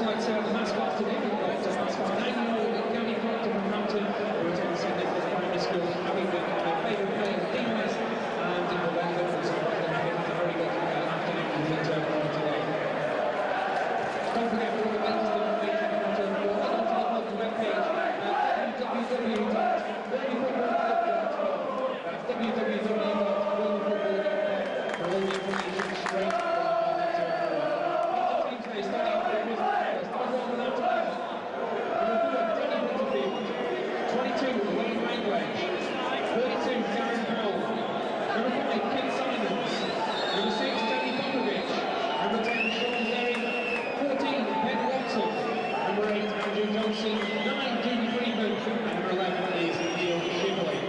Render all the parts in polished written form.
alongside the mascots today, we've got mascot 9-year-old Gary Clarke from Hampton, who is on the St Nicholas Primary School, having been favourite player of Dean West, and in the weather, so a very good afternoon in the Turf Moor today. Don't forget, for all the latest information from Turf Moor, log on to the local webpage at www.burnleyfootballclub.com. That's www.burnleyfootballclub.com for all the information straight from the Turf Moor. Starting off with Butterfield, 22, Wayne Routledge, 32, Darren Powell, number 5, Symons, number 6, Tony Popovic, number 10, Shaun, 14, Ben Watson, number 8, Andrew Jensen, 9, Dougie Freedman, and number 11 is Shipperley.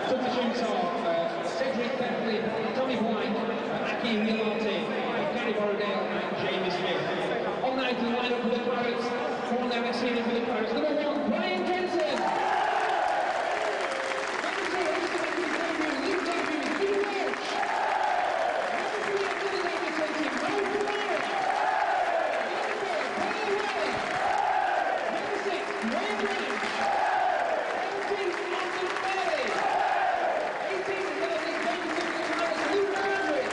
Substitutes are Cedric Burnley, Tommy White, Aki Hilarte, Gary Borrodale, and Jamie Smith. On now to the lineup for the Pirates. Come on now, let's see it for the Pirates. Number 1, Brian Jensen. Number 2, Luke Roche. Number 3, Dougie Freedman, Camara. Number 4, Powell. Number 6, Roche. 17, Austin Bailey. 18, Luke Chadwick.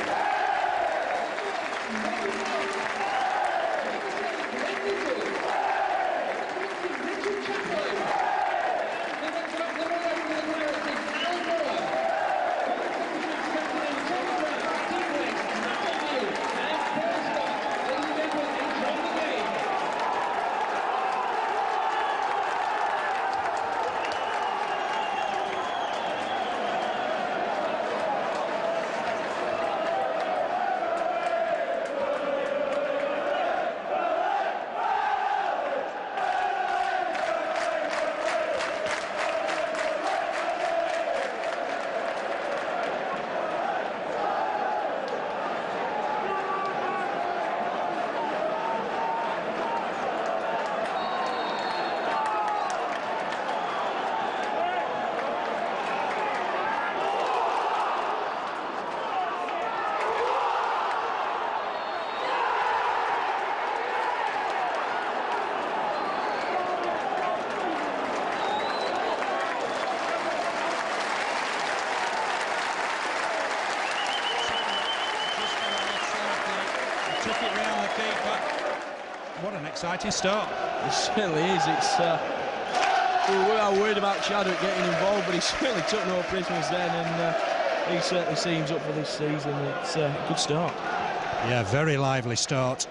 What an exciting start. It certainly is. We are worried about Chadwick getting involved, but he certainly took no prisoners then, and he certainly seems up for this season. It's a good start. Yeah, very lively start.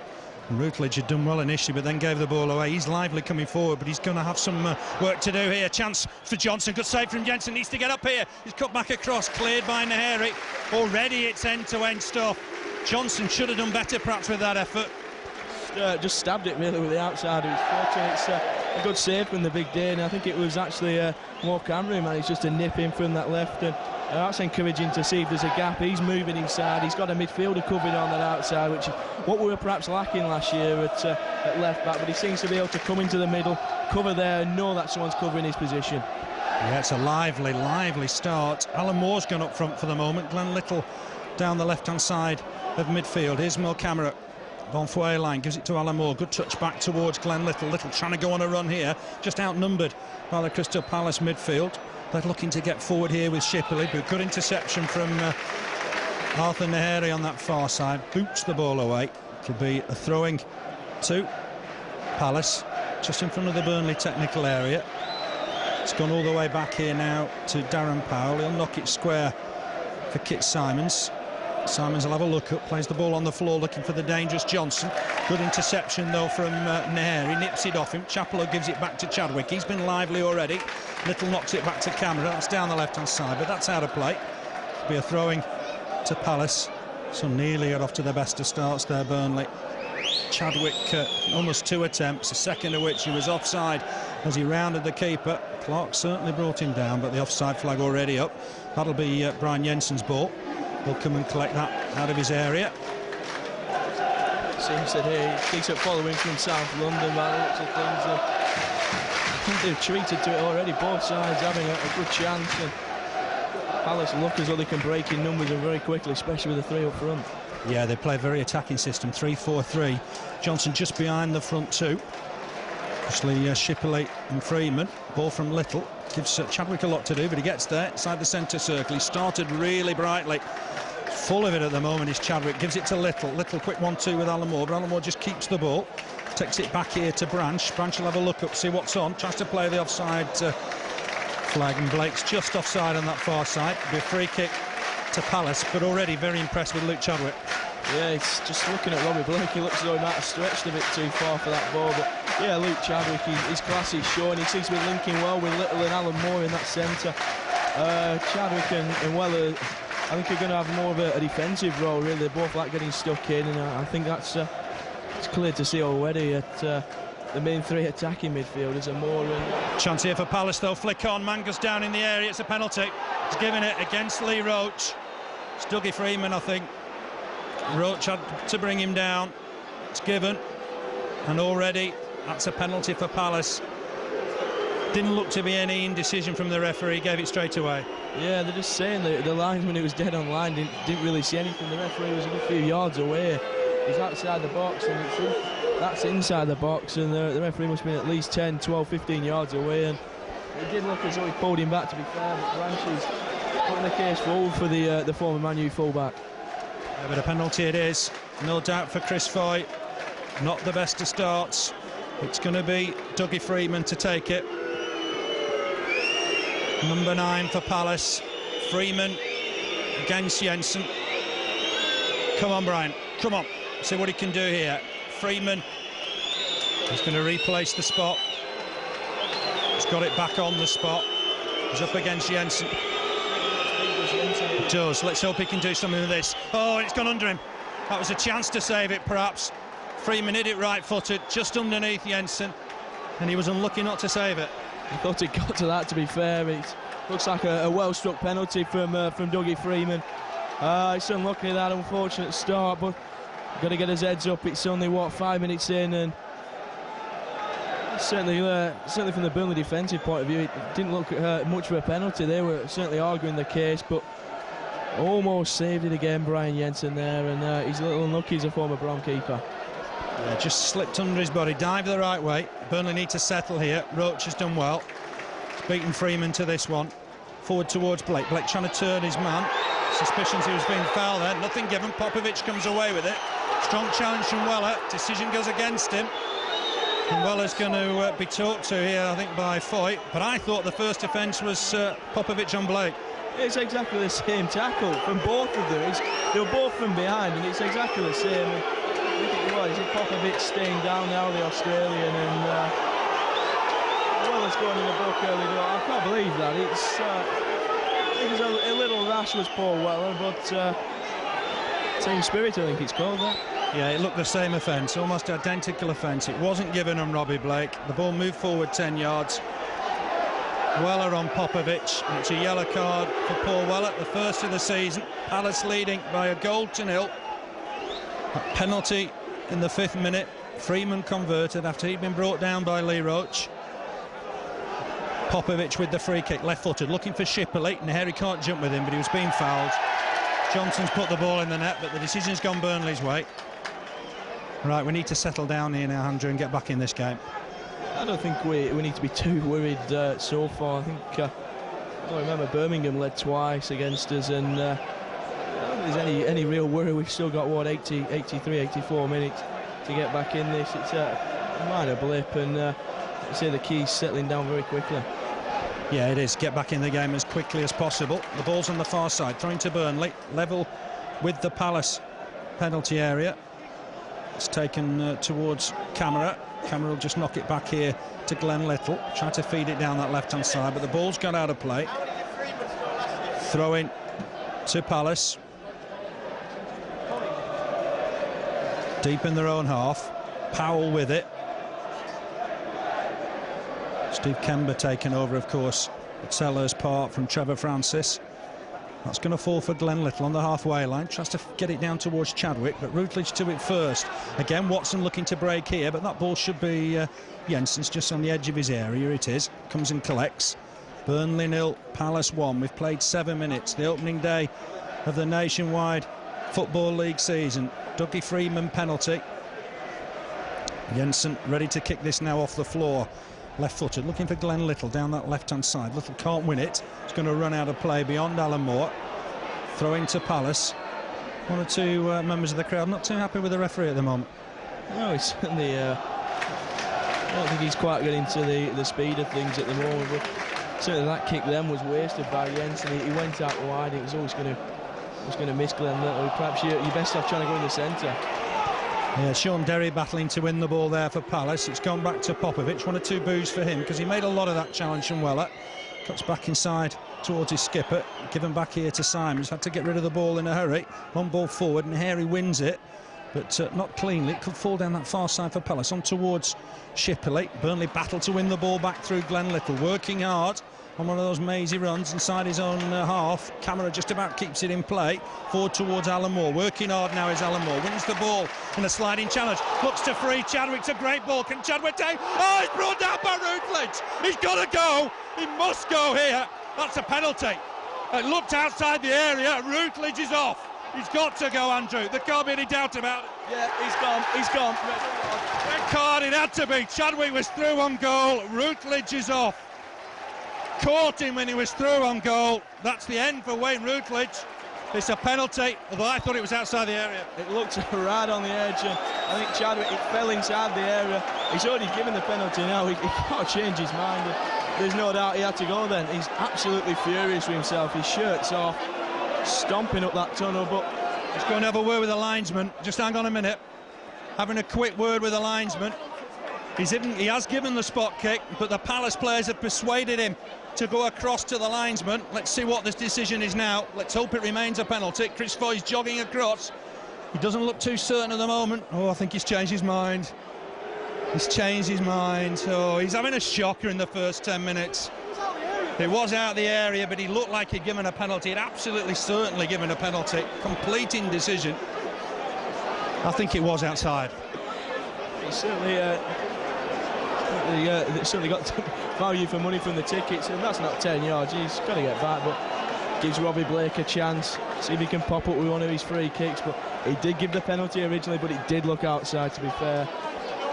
Routledge had done well initially, but then gave the ball away. He's lively coming forward, but he's going to have some work to do here. Chance for Johnson. Good save from Jensen. Needs to get up here. He's cut back across. Cleared by Gnohéré. Already it's end-to-end stuff. Johnson should have done better, perhaps, with that effort. Just stabbed it really with the outside. It was fortunate. It's a good save from the big Dane. I think it was actually more Camara who managed just to nip in from that left, and that's encouraging to see if there's a gap. He's moving inside. He's got a midfielder covered on that outside, which is what we were perhaps lacking last year at left back, but he seems to be able to come into the middle, cover there, and know that someone's covering his position. Yeah, it's a lively start. Alan Moore's gone up front for the moment. Glenn Little down the left-hand side of midfield. Here's Camara. Bonfoy line, gives it to Alan Moore. Good touch back towards Glenn Little. Little trying to go on a run here. Just outnumbered by the Crystal Palace midfield. They're looking to get forward here with Shipperley, but good interception from Arthur Gnohéré on that far side. Boots the ball away. It'll be a throwing to Palace, just in front of the Burnley technical area. It's gone all the way back here now to Darren Powell. He'll knock it square for Kit Symons. Symons will have a look up, plays the ball on the floor looking for the dangerous Johnson. Good interception though from Gnohéré, nips it off him. Chaplow gives it back to Chadwick. He's been lively already. Little knocks it back to Camara. That's down the left hand side, but that's out of play. It'll be a throwing to Palace. So nearly are off to their best of starts there, Burnley. Chadwick almost 2 attempts, the second of which he was offside as he rounded the keeper. Clarke certainly brought him down, but the offside flag already up. That'll be Brian Jensen's ball. He'll come and collect that out of his area. Seems that he keeps it following from South London by the looks of things. I think they've treated to it already, both sides having a good chance. And Palace look as though they can break in numbers and very quickly, especially with the 3 up front. Yeah, they play a very attacking system, 3-4-3. Johnson just behind the front two. Obviously, Shipperley and Freedman. Ball from Little. Gives Chadwick a lot to do, but he gets there inside the centre circle. He started really brightly. Full of it at the moment is Chadwick. Gives it to Little. Little quick 1-2 with Alan Moore, but Alan Moore just keeps the ball. Takes it back here to Branch. Branch will have a look up, see what's on. Tries to play the offside flag, and Blake's just offside on that far side. It'll be a free kick to Palace, but already very impressed with Luke Chadwick. Yeah, it's just looking at Robbie Blake. He looks as though he might have stretched a bit too far for that ball, but yeah, Luke Chadwick, his class is showing. He seems to be linking well with Little and Alan Moore in that centre. Chadwick and Weller, I think, are going to have more of a defensive role, really. They both like getting stuck in, and I think that's it's clear to see already at the main three attacking midfielders are Moore and... Chance here for Palace, though. Flick on, man goes down in the area. It's a penalty. He's given it against Lee Roche. It's Dougie Freedman, I think. Roche had to bring him down. It's given, and already that's a penalty for Palace. Didn't look to be any indecision from the referee. Gave it straight away. Yeah, they're just saying that the linesman who was dead on line didn't really see anything. The referee was a good few yards away. He's outside the box, and that's inside the box, and the referee must have been at least 10, 12, 15 yards away, and it did look as though he pulled him back, to be fair, but Branch is putting the case forward for the former Man U full-back. Yeah, but a penalty it is, no doubt, for Chris Foy. Not the best of starts. It's going to be Dougie Freedman to take it. Number 9 for Palace. Freeman against Jensen. Come on, Brian, come on. See what he can do here. Freeman is going to replace the spot. He's got it back on the spot. He's up against Jensen. It does. Let's hope he can do something with this. Oh, it's gone under him. That was a chance to save it, perhaps. Freeman hit it right-footed, just underneath Jensen, and he was unlucky not to save it. I thought it got to that, to be fair. It looks like a well-struck penalty from Dougie Freedman. It's unlucky, that unfortunate start, but got to get his heads up. It's only, what, 5 minutes in, and certainly from the Burnley defensive point of view, it didn't look much of a penalty. They were certainly arguing the case, but almost saved it again, Brian Jensen there, and he's a little unlucky as a former Brom keeper. Yeah, just slipped under his body, dived the right way. Burnley need to settle here. Roche has done well. He's beaten Freeman to this one. Forward towards Blake. Blake trying to turn his man. Suspicions he was being fouled there. Nothing given. Popovic comes away with it. Strong challenge from Weller. Decision goes against him. And Weller's going to be talked to here, I think, by Foy. But I thought the first offence was Popovic on Blake. It's exactly the same tackle from both of them. They were both from behind, and it's exactly the same. I think it was Popovic staying down now, the Australian, and Weller's going in the book early door. I can't believe that. It was a little rash, was Paul Weller, but same spirit, I think it's called that. Yeah, it looked the same offence, almost identical offence. It wasn't given on Robbie Blake. The ball moved forward 10 yards. Weller on Popovic, and it's a yellow card for Paul Weller, the first of the season. Palace leading by a goal to nil. A penalty in the 5th minute. Freeman converted after he'd been brought down by Lee Roche. Popovic with the free kick, left-footed, looking for Shipperley. Gnohéré can't jump with him, but he was being fouled. Johnson's put the ball in the net, but the decision's gone Burnley's way. Right, we need to settle down here now, Andrew, and get back in this game. I don't think we need to be too worried so far. I think I remember Birmingham led twice against us, and I don't think there's any real worry. We've still got, what, 83, 84 minutes to get back in this. It's a minor blip, and I'd say the key's settling down very quickly. Yeah, it is. Get back in the game as quickly as possible. The ball's on the far side, throwing to Burnley, level with the Palace penalty area. It's taken towards Camara. Camara will just knock it back here to Glenn Little, try to feed it down that left-hand side, but the ball's gone out of play. Throw-in to Palace. Deep in their own half. Powell with it. Steve Kember taken over, of course, at Sellers Park from Trevor Francis. That's going to fall for Glenn Little on the halfway line. Tries to get it down towards Chadwick, but Routledge to it first. Again, Watson looking to break here, but that ball should be Jensen's, just on the edge of his area. It is. Comes and collects. Burnley 0, Palace 1. We've played 7 minutes. The opening day of the Nationwide Football League season. Dougie Freedman penalty. Jensen ready to kick this now off the floor. Left-footed, looking for Glenn Little down that left-hand side. Little can't win it. He's going to run out of play beyond Alan Moore. Throw into Palace. One or two members of the crowd not too happy with the referee at the moment. No, he's certainly... I don't think he's quite getting to the speed of things at the moment. But certainly that kick then was wasted by Jensen. He went out wide. It was always going to miss Glenn Little. Perhaps you're best off trying to go in the centre. Yeah, Shaun Derry battling to win the ball there for Palace. It's gone back to Popovic. 1 or 2 boos for him because he made a lot of that challenge from Weller. Cuts back inside towards his skipper. Given back here to Symons. Had to get rid of the ball in a hurry. Long ball forward, and Gnohéré wins it, but not cleanly. It could fall down that far side for Palace. On towards Shipperley. Burnley battle to win the ball back through Glenn Little. Working hard on one of those mazy runs inside his own half. Camara just about keeps it in play. Forward towards Alan Moore. Working hard now is Alan Moore. Wins the ball in a sliding challenge. Looks to free Chadwick's a great ball. Can Chadwick take? Oh, he's brought down by Routledge. He's got to go. He must go here. That's a penalty. It looked outside the area. Routledge is off. He's got to go, Andrew. There can't be any doubt about it. Yeah, he's gone. He's gone. Red card, it had to be. Chadwick was through on goal. Routledge is off. Caught him when he was through on goal. That's the end for Wayne Routledge. It's a penalty, although I thought it was outside the area. It looked right on the edge, and I think Chadwick, it fell inside the area. He's already given the penalty now. He can't change his mind. There's no doubt he had to go then. He's absolutely furious with himself. His shirt's off, stomping up that tunnel, but... He's going to have a word with the linesman. Just hang on a minute. Having a quick word with the linesman. He has given the spot kick, but the Palace players have persuaded him to go across to the linesman. Let's see what this decision is now. Let's hope it remains a penalty. Chris Foy's jogging across. He doesn't look too certain at the moment. Oh, I think he's changed his mind. He's changed his mind. Oh, he's having a shocker in the first 10 minutes. It was out of the area, but he looked like he'd given a penalty. He'd absolutely certainly given a penalty. Complete indecision. I think it was outside. He certainly... They certainly got value for money from the tickets, and that's not 10 yards. He's got to get back, but gives Robbie Blake a chance. See if he can pop up with one of his free kicks. But he did give the penalty originally, but it did look outside, to be fair.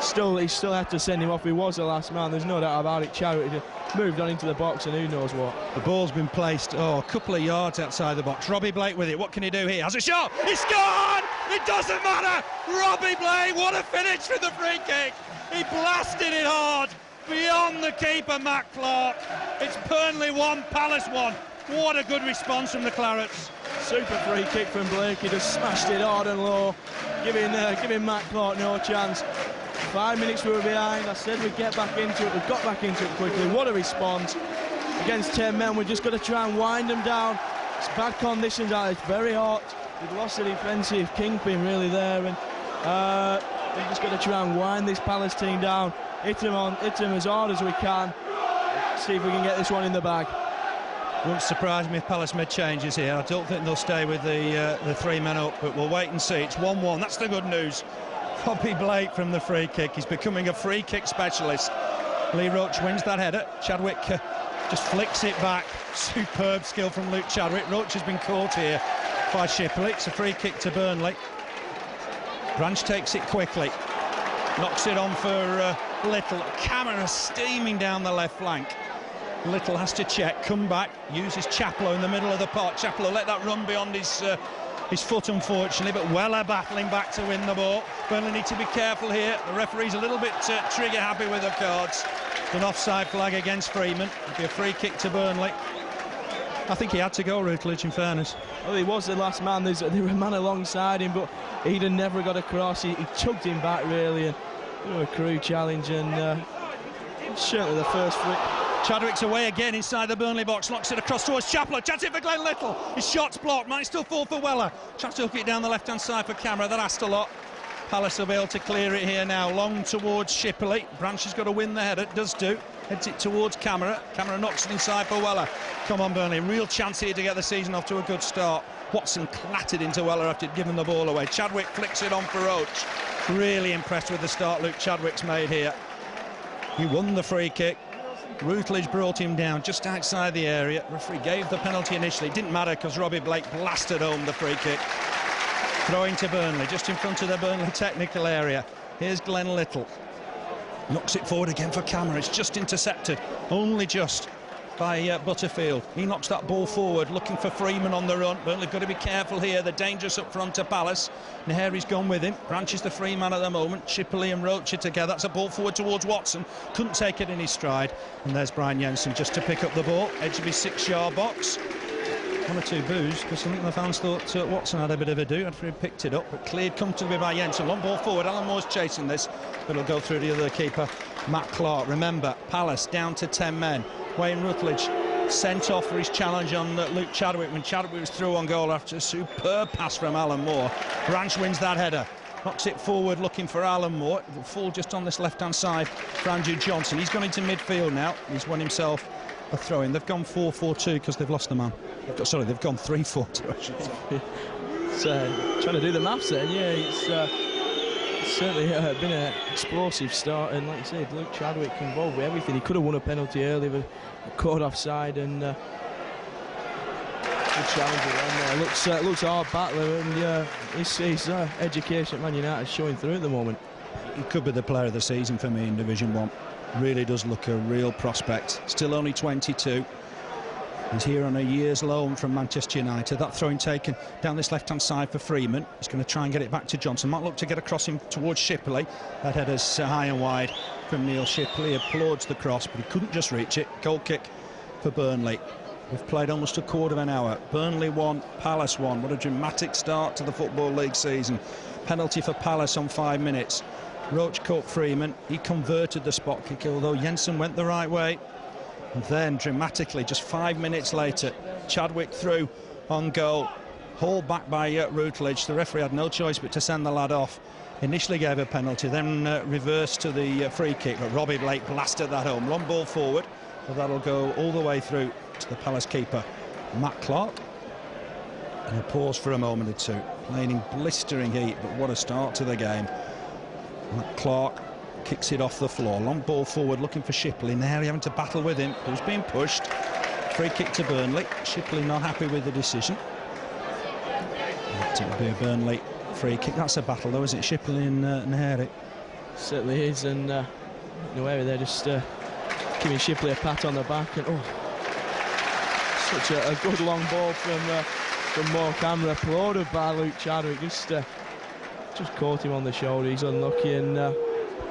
He still had to send him off. He was the last man, there's no doubt about it. Chadwick moved on into the box, and who knows what. The ball's been placed a couple of yards outside the box. Robbie Blake with it. What can he do here? Has a shot. He's scored. It doesn't matter. Robbie Blake, what a finish with the free kick. He blasted it hard beyond the keeper, Matt Clarke. It's Burnley 1, Palace 1. What a good response from the Clarets. Super free kick from Blake. He just smashed it hard and low, giving Matt Clarke no chance. 5 minutes we were behind. I said we'd get back into it. We got back into it quickly. What a response. Against 10 men, we're just got to try and wind them down. It's bad conditions out. It's very hot. We've lost the defensive kingpin really there, and we've just got to try and wind this Palace team down. Hit them as hard as we can. See if we can get this one in the bag. Won't surprise me if Palace made changes here. I don't think they'll stay with the 3 men up, but we'll wait and see. It's 1-1. That's the good news. Robbie Blake from the free kick. He's becoming a free kick specialist. Lee Roche wins that header. Chadwick just flicks it back. Superb skill from Luke Chadwick. Roche has been caught here by Shipperley. It's a free kick to Burnley. Branch takes it quickly. Knocks it on for Little. Camara steaming down the left flank. Little has to check, come back, uses Chaplow in the middle of the park. Chaplow let that run beyond his foot, unfortunately, but Weller battling back to win the ball. Burnley need to be careful here. The referee's a little bit trigger happy with the cards. An offside flag against Freeman. It'll be a free kick to Burnley. I think he had to go, Routledge, in fairness. Well, he was the last man. There were a man alongside him, but he'd have never got across. He chugged him back, really, and a crew challenge, and certainly the first free. Chadwick's away again inside the Burnley box, knocks it across towards Chaplow. Chance it for Glenn Little. His shot's blocked. Might still fall for Weller. Tries to hook it down the left-hand side for Camara. That asked a lot. Palace will be able to clear it here now. Long towards Shipperley. Branch has got to win the header. Does do. Heads it towards Camara. Camara knocks it inside for Weller. Come on, Burnley. Real chance here to get the season off to a good start. Watson clattered into Weller after he'd given the ball away. Chadwick flicks it on for Roche. Really impressed with the start Luke Chadwick's made here. He won the free kick. Routledge brought him down just outside the area. Referee gave the penalty initially. It didn't matter because Robbie Blake blasted home the free kick. Throwing to Burnley, just in front of the Burnley technical area. Here's Glenn Little. Knocks it forward again for Camara. It's just intercepted, only just, by Butterfield. He knocks that ball forward, looking for Freeman on the run. Burnley got to be careful here. They're dangerous up front to Palace. Gnohéré's gone with him. Branch is the free man at the moment. Shipperley and Roche together. That's a ball forward towards Watson. Couldn't take it in his stride. And there's Brian Jensen just to pick up the ball. Edge of his 6-yard box. 1 or 2 boos, because I think the fans thought Watson had a bit of a do after he picked it up, but cleared comfortably by Jensen. Long ball forward. Alan Moore's chasing this, but it'll go through the other keeper, Matt Clarke. Remember, Palace down to 10 men. Wayne Routledge sent off for his challenge on Luke Chadwick when Chadwick was through on goal after a superb pass from Alan Moore. Branch wins that header, knocks it forward looking for Alan Moore. It will fall just on this left-hand side for Andrew Johnson. He's gone into midfield now. He's won himself a throw-in. They've gone 4-4-2 because they've lost the man. They've gone 3-4-2. Trying to do the maths then, yeah. It's certainly been an explosive start, and like you said, Luke Chadwick involved with everything. He could have won a penalty early, but caught offside, and good challenger on there. Looks a hard battler, and his education at Man United is showing through at the moment. He could be the player of the season for me in Division 1. Really does look a real prospect. Still only 22. He's here on a year's loan from Manchester United. That throw-in taken down this left-hand side for Freeman. He's going to try and get it back to Johnson. Might look to get across him towards Shipperley. That header's high and wide from Neil Shipperley. Applauds the cross, but he couldn't just reach it. Goal kick for Burnley. We've played almost a quarter of an hour. Burnley 1, Palace 1. What a dramatic start to the Football League season. Penalty for Palace on 5 minutes. Roche caught Freeman. He converted the spot kick, although Jensen went the right way. And then, dramatically, just 5 minutes later, Chadwick through on goal. Hauled back by Routledge. The referee had no choice but to send the lad off. Initially gave a penalty, then reversed to the free kick. But Robbie Blake blasted that home. Long ball forward. But that'll go all the way through to the Palace keeper, Matt Clarke. And a pause for a moment or two. Playing in blistering heat, but what a start to the game. Matt Clarke kicks it off the floor. Long ball forward, looking for Shipperley. Gnohéré having to battle with him. Who's being pushed. Free kick to Burnley. Shipperley not happy with the decision. It'll be a Burnley free kick. That's a battle, though, isn't it? Shipperley and Gnohéré. Certainly is, and Gnohéré there just giving Shipperley a pat on the back. And such a good long ball from Moore. Camara, applauded by Luke Chadwick. Just caught him on the shoulder. He's unlucky, and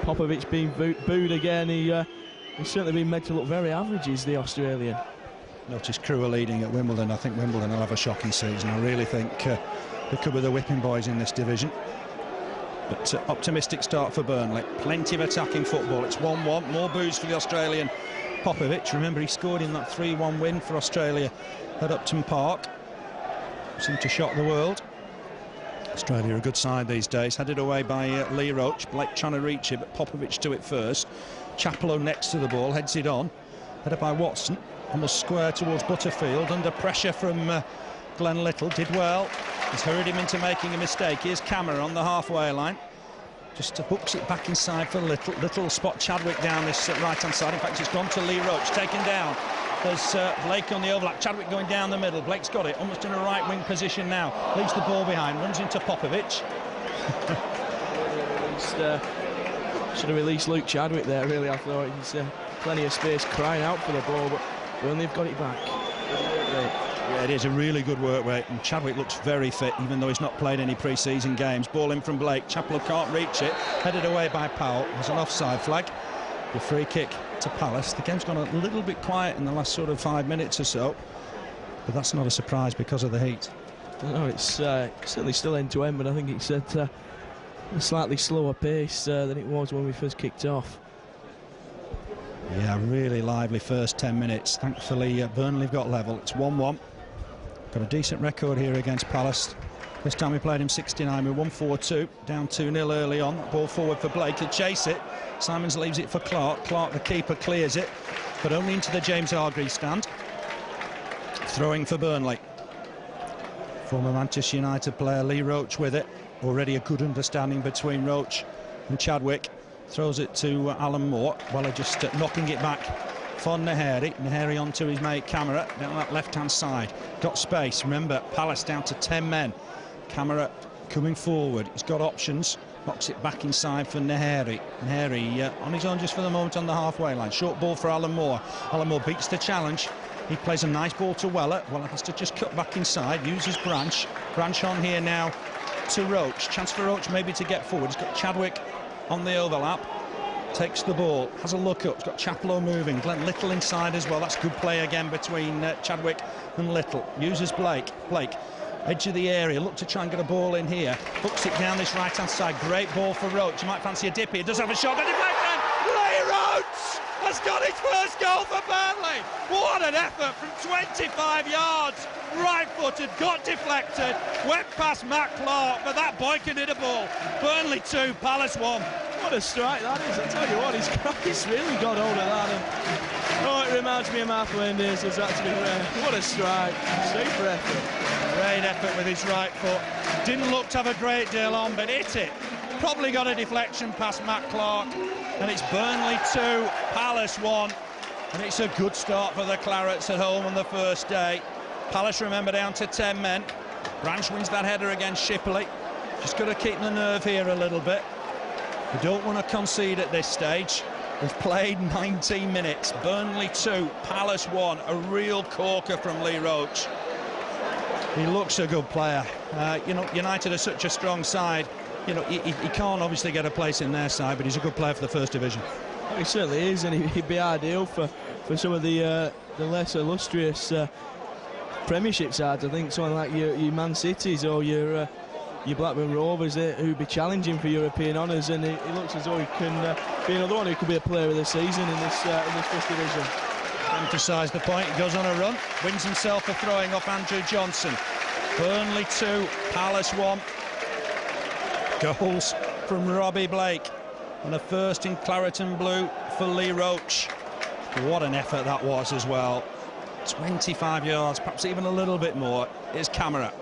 Popovic being booed again. He's certainly been made to look very average, is the Australian. Notice Crewe are leading at Wimbledon. I think Wimbledon will have a shocking season. I really think they could be the whipping boys in this division. But optimistic start for Burnley. Plenty of attacking football. It's 1-1. More boos for the Australian Popovic. Remember, he scored in that 3-1 win for Australia at Upton Park. Seemed to shock the world. Australia are a good side these days. Headed away by Lee Roche. Blake trying to reach it, but Popovic to it first. Chaplow next to the ball, heads it on. Headed by Watson. Almost square towards Butterfield. Under pressure from Glenn Little. Did well. He's hurried him into making a mistake. Here's Camara on the halfway line. Just hooks it back inside for Little. Little spot Chadwick down this right-hand side. In fact, it's gone to Lee Roche. Taken down. There's Blake on the overlap. Chadwick going down the middle. Blake's got it. Almost in a right-wing position now. Leaves the ball behind. Runs into Popovic. Should have released Luke Chadwick there, really. I thought he's plenty of space crying out for the ball, but Burnley have got it back. Yeah, it is a really good work rate, and Chadwick looks very fit, even though he's not played any pre-season games. Ball in from Blake. Chaplow can't reach it. Headed away by Powell. There's an offside flag. The free kick to Palace. The game's gone a little bit quiet in the last sort of 5 minutes or so, but that's not a surprise because of the heat. No, it's certainly still end-to-end, but I think it's at a slightly slower pace than it was when we first kicked off. Yeah, really lively first 10 minutes. Thankfully, Burnley have got level. It's 1-1. Got a decent record here against Palace. This time we played him 69. We won 4-2, down 2-0 early on. Ball forward for Blake. He'll chase it. Symons leaves it for Clarke. Clarke, the keeper, clears it, but only into the James Hargreaves stand. Throwing for Burnley. Former Manchester United player Lee Roche with it. Already a good understanding between Roche and Chadwick. Throws it to Alan Moore. Well, just knocking it back for Gnohéré. Gnohéré onto his mate Camara down that left-hand side. Got space. Remember, Palace down to 10 men. Camara coming forward. He's got options. Knocks it back inside for Gnohéré. Gnohéré on his own just for the moment on the halfway line. Short ball for Alan Moore. Alan Moore beats the challenge. He plays a nice ball to Weller. Weller has to just cut back inside. Uses Branch. Branch on here now to Roche. Chance for Roche maybe to get forward. He's got Chadwick on the overlap. Takes the ball. Has a look up. He's got Chaplow moving. Glenn Little inside as well. That's good play again between Chadwick and Little. Uses Blake. Edge of the area, look to try and get a ball in here. Hooks it down this right-hand side. Great ball for Roche. You might fancy a dip here. Does have a shot. The deflection! Roche has got his first goal for Burnley. What an effort from 25 yards. Right-footed, got deflected, went past Matt Clarke, but that boy can hit a ball. Burnley 2, Palace 1. What a strike that is. I tell you what, he's really got hold of that. And, it reminds me of Mark Wendy's. Is that to be fair? What a strike. Super effort. Great effort with his right foot. Didn't look to have a great deal on, but hit it. Probably got a deflection past Matt Clarke. And it's Burnley 2, Palace 1. And it's a good start for the Clarets at home on the first day. Palace, remember, down to 10 men. Branch wins that header against Shipperley. Just got to keep the nerve here a little bit. We don't want to concede at this stage. We've played 19 minutes. Burnley 2, Palace 1. A real corker from Lee Roche. He looks a good player. You know, United are such a strong side. You know, he can't obviously get a place in their side, but he's a good player for the First Division. Well, he certainly is, and he'd be ideal for some of the less illustrious Premiership sides. I think something like your Man Cities or your Blackburn Rovers who'd be challenging for European honours, and he looks as though he can be another one who could be a player of the season in this First Division. Emphasise the point. He goes on a run, wins himself a throwing off Andrew Johnson. Burnley 2, Palace 1. Goals from Robbie Blake and a first in claret and blue for Lee Roche. What an effort that was as well. 25 yards, perhaps even a little bit more. Here's Camara.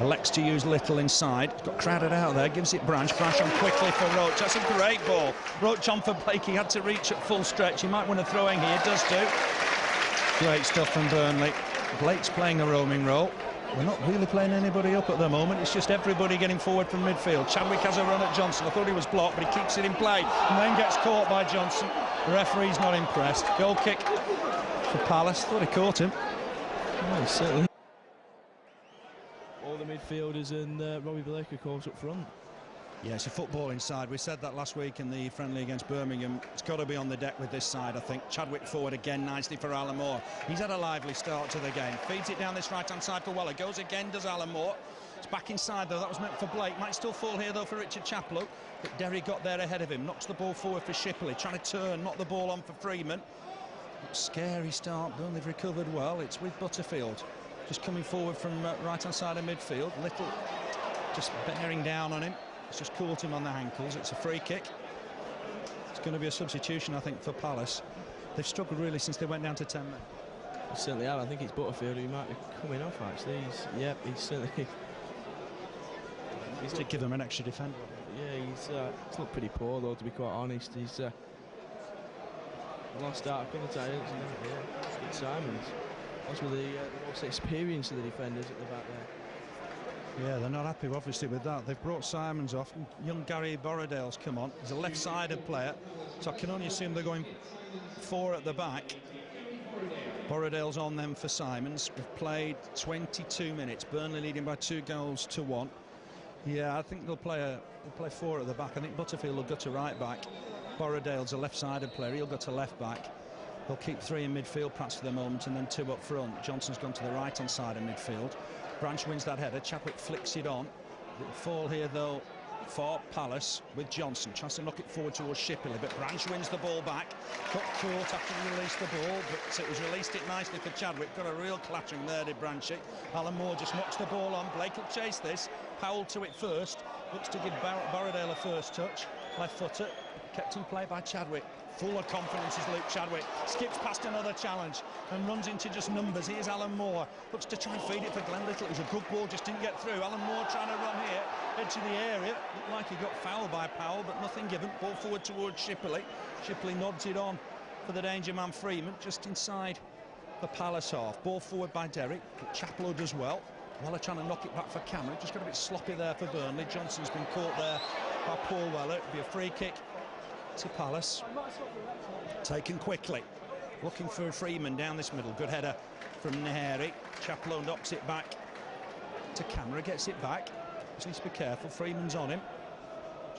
Elects to use Little inside. Got crowded out there, gives it Branch. Branch on quickly for Roche. That's a great ball. Roche on for Blake. He had to reach at full stretch. He might win a throwing here. Does do. Great stuff from Burnley. Blake's playing a roaming role. We're not really playing anybody up at the moment. It's just everybody getting forward from midfield. Chadwick has a run at Johnson. I thought he was blocked, but he keeps it in play and then gets caught by Johnson. The referee's not impressed. Goal kick for Palace. Thought he caught him. Oh, certainly. All the midfielders and Robbie Blake, of course, up front. Yeah, it's a football inside. We said that last week in the friendly against Birmingham. It's got to be on the deck with this side, I think. Chadwick forward again nicely for Alan Moore. He's had a lively start to the game. Feeds it down this right-hand side for Weller. Goes again, does Alan Moore. It's back inside, though. That was meant for Blake. Might still fall here, though, for Richard Chaplow. But Derry got there ahead of him. Knocks the ball forward for Shipperley. Trying to turn, knock the ball on for Freedman. Scary start, but they've recovered well. It's with Butterfield. Just coming forward from right-hand side of midfield. Little just bearing down on him. It's just caught him on the ankles. It's a free kick. It's going to be a substitution, I think, for Palace. They've struggled really since they went down to 10 men. They certainly have. I think it's Butterfield who might be coming off, actually. He's certainly... He's to give them an extra defender. Yeah, he's looked pretty poor, though, to be quite honest. He's lost out a couple of times. Yeah, Symons. Also with the most experience of the defenders at the back there. Yeah, they're not happy, obviously, with that. They've brought Symons off. Young Gary Borrowdale's come on. He's a left-sided player, so I can only assume they're going 4 at the back. Borrowdale's on them for Symons. We've played 22 minutes. Burnley leading by 2 goals to 1. Yeah, I think they'll play 4 at the back. I think Butterfield will go to right back. Borrowdale's a left-sided player. He'll go to left back. They'll keep 3 in midfield, perhaps for the moment, and then 2 up front. Johnson's gone to the right-hand side of midfield. Branch wins that header. Chaplow flicks it on. It'll fall here, though, for Palace with Johnson. Chance to knock it forward towards Shipperley, but Branch wins the ball back. Got caught after he released the ball, but it was released it nicely for Chadwick. Got a real clattering there, did Branch. Alan Moore just knocks the ball on. Blake will chase this. Powell to it first. Looks to give Borrowdale a first touch. Left footer. Kept in play by Chadwick. Full of confidence is Luke Chadwick. Skips past another challenge and runs into just numbers. Here's Alan Moore. Looks to try and feed it for Glenn Little. It was a good ball, just didn't get through. Alan Moore trying to run here. Edge of the area. Looked like he got fouled by Powell, but nothing given. Ball forward towards Shipperley. Shipperley nods it on for the danger man Freedman, just inside the Palace half. Ball forward by Derry. Chaplow does well. Weller trying to knock it back for Camara. Just got a bit sloppy there for Burnley. Johnson's been caught there by Paul Weller. It'll be a free kick to Palace. Taken quickly. Looking for Freeman down this middle. Good header from Gnohéré. Chaplow knocks it back to Camara. Gets it back. Just needs to be careful. Freeman's on him.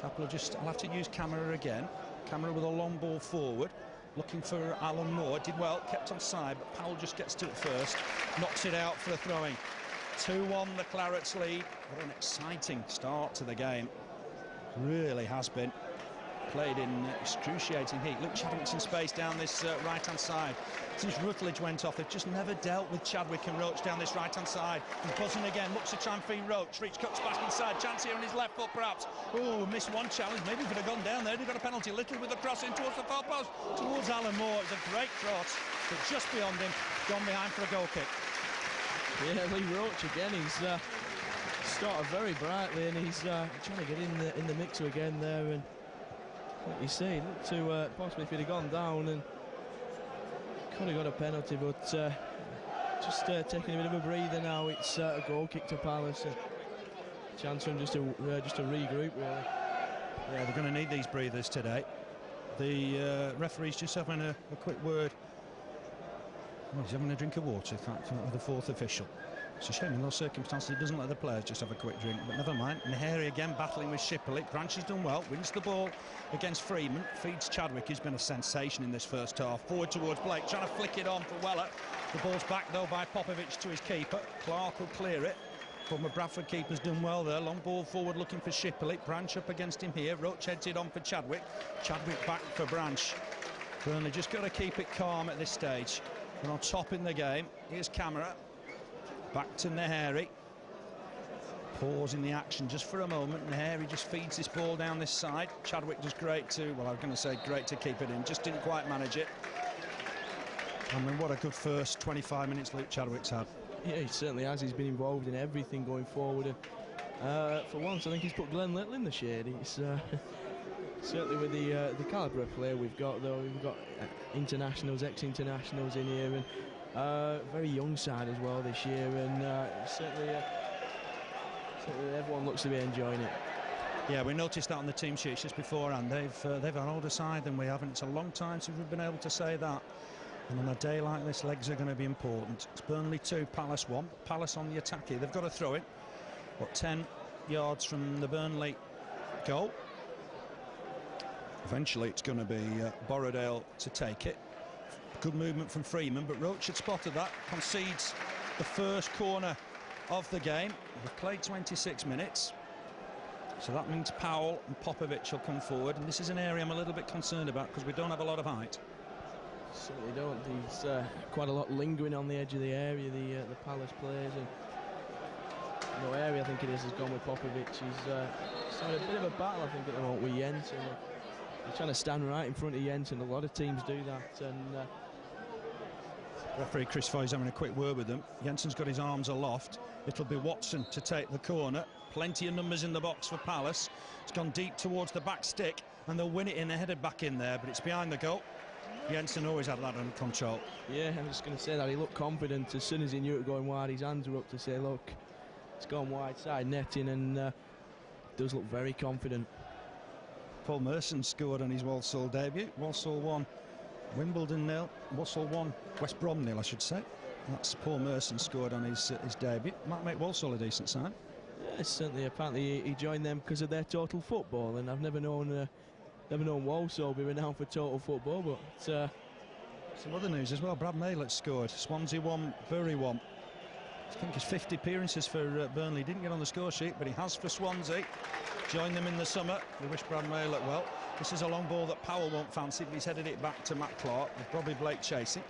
Chaplow just... I'll have to use Camara again. Camara with a long ball forward. Looking for Alan Moore. Did well. Kept on side. But Powell just gets to it first. Knocks it out for a throw-in. 2-1 the Clarets lead. What an exciting start to the game. Really has been. Played in excruciating heat. Look, Chadwick's in space down this right-hand side. Since Routledge went off, they've just never dealt with Chadwick and Roche down this right-hand side. He's buzzing again, looks to try and feed Roche. Reach cuts back inside, chance here on his left foot perhaps. Oh, missed one challenge, maybe he could have gone down there. He got a penalty. Little with the cross in towards the far post, towards Alan Moore. It was a great cross, but just beyond him, gone behind for a goal kick. Yeah, Lee Roche again, he's started very brightly and he's trying to get in the mixer again there, and like you say, looked to possibly if he'd have gone down and could have got a penalty, but just taking a bit of a breather now. It's a goal kick to Palace, and chance for him just to regroup, really. Yeah, they're going to need these breathers today. The referee's just having a quick word. Oh, he's having a drink of water, with the fourth official. It's a shame in those circumstances he doesn't let the players just have a quick drink, but never mind. Gnohéré again battling with Shipperley. Branch has done well, wins the ball against Freeman, feeds Chadwick, who's been a sensation in this first half. Forward towards Blake, trying to flick it on for Weller. The ball's back though by Popovic to his keeper. Clarke will clear it. Former Bradford keeper's done well there. Long ball forward looking for Shipperley. Branch up against him here. Roche heads it on for Chadwick. Chadwick back for Branch. Burnley just got to keep it calm at this stage. We're on top in the game. Here's Camara. Back to Gnohéré. Pause in the action just for a moment. Gnohéré just feeds this ball down this side. Chadwick does great to, well, I was going to say great to keep it in. Just didn't quite manage it. I mean, what a good first 25 minutes Luke Chadwick's had. Yeah, he certainly has. He's been involved in everything going forward. And for once, I think he's put Glenn Little in the shade. He's certainly with the calibre of player we've got, though. We've got internationals, ex-internationals in here, and very young side as well this year, and certainly everyone looks to be enjoying it. Yeah, we noticed that on the team sheets just beforehand. They've an older side than we have, and it's a long time since we've been able to say that. And on a day like this, legs are going to be important. It's Burnley 2, Palace 1. Palace on the attack here. They've got to throw it. What, 10 yards from the Burnley goal. Eventually, it's going to be Borrowdale to take it. Good movement from Freeman, but Roche had spotted that. Concedes the first corner of the game. We've played 26 minutes. So that means Powell and Popovic will come forward. And this is an area I'm a little bit concerned about because we don't have a lot of height. Certainly don't. There's quite a lot lingering on the edge of the area, the Palace players. And Gnohéré, I think it is, has gone with Popovic. He's had a bit of a battle, I think, at the moment with Jensen. He's trying to stand right in front of Jensen. A lot of teams do that. And referee Chris Foy's having a quick word with them. Jensen's got his arms aloft. It'll be Watson to take the corner. Plenty of numbers in the box for Palace. It's gone deep towards the back stick, and they'll win it in. They're headed back in there, but it's behind the goal. Jensen always had that under control. Yeah, I'm just going to say that he looked confident as soon as he knew it was going wide. His hands were up to say, look, it's gone wide side netting, and does look very confident. Paul Merson scored on his Walsall debut. Walsall 1, Wimbledon 0. Walsall 1, West Brom 0, I should say. That's Paul Merson scored on his debut. Might make Walsall a decent side. Yeah, certainly. Apparently he joined them because of their total football, and I've never known Walsall be renowned for total football, but some other news as well. Brad Maylett scored. Swansea 1, Bury 1. I think his 50 appearances for Burnley. Didn't get on the score sheet, but he has for Swansea. Joined them in the summer. We wish Brad Maylett well. This is a long ball that Powell won't fancy, but he's headed it back to Matt Clarke, with Robbie Blake chasing.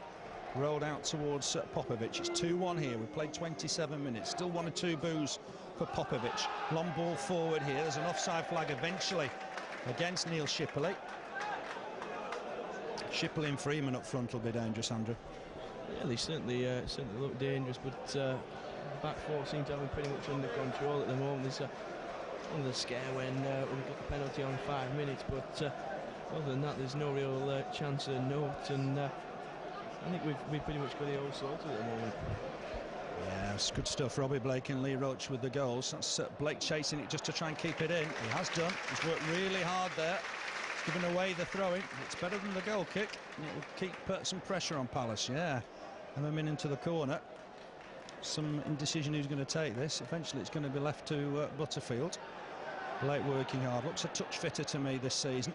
Rolled out towards Popovic. It's 2-1 here. We've played 27 minutes. Still 1 or 2 boos for Popovic. Long ball forward here. There's an offside flag eventually against Neil Shipperley. Shipperley and Freeman up front will be dangerous, Andrew. Yeah, they certainly look dangerous, but the back four seem to have them pretty much under control at the moment. There's another scare when we got the penalty on 5 minutes, but other than that, there's no real chance of note, and I think we've pretty much got it all sorted at the moment. Yeah, it's good stuff. Robbie Blake and Lee Roche with the goals. That's Blake chasing it just to try and keep it in. He has done. He's worked really hard there. He's given away the throw-in. It's better than the goal kick. It will keep some pressure on Palace. Yeah, and them into the corner. Some indecision who's going to take this. Eventually it's going to be left to Butterfield. Blake working hard. Looks a touch fitter to me this season.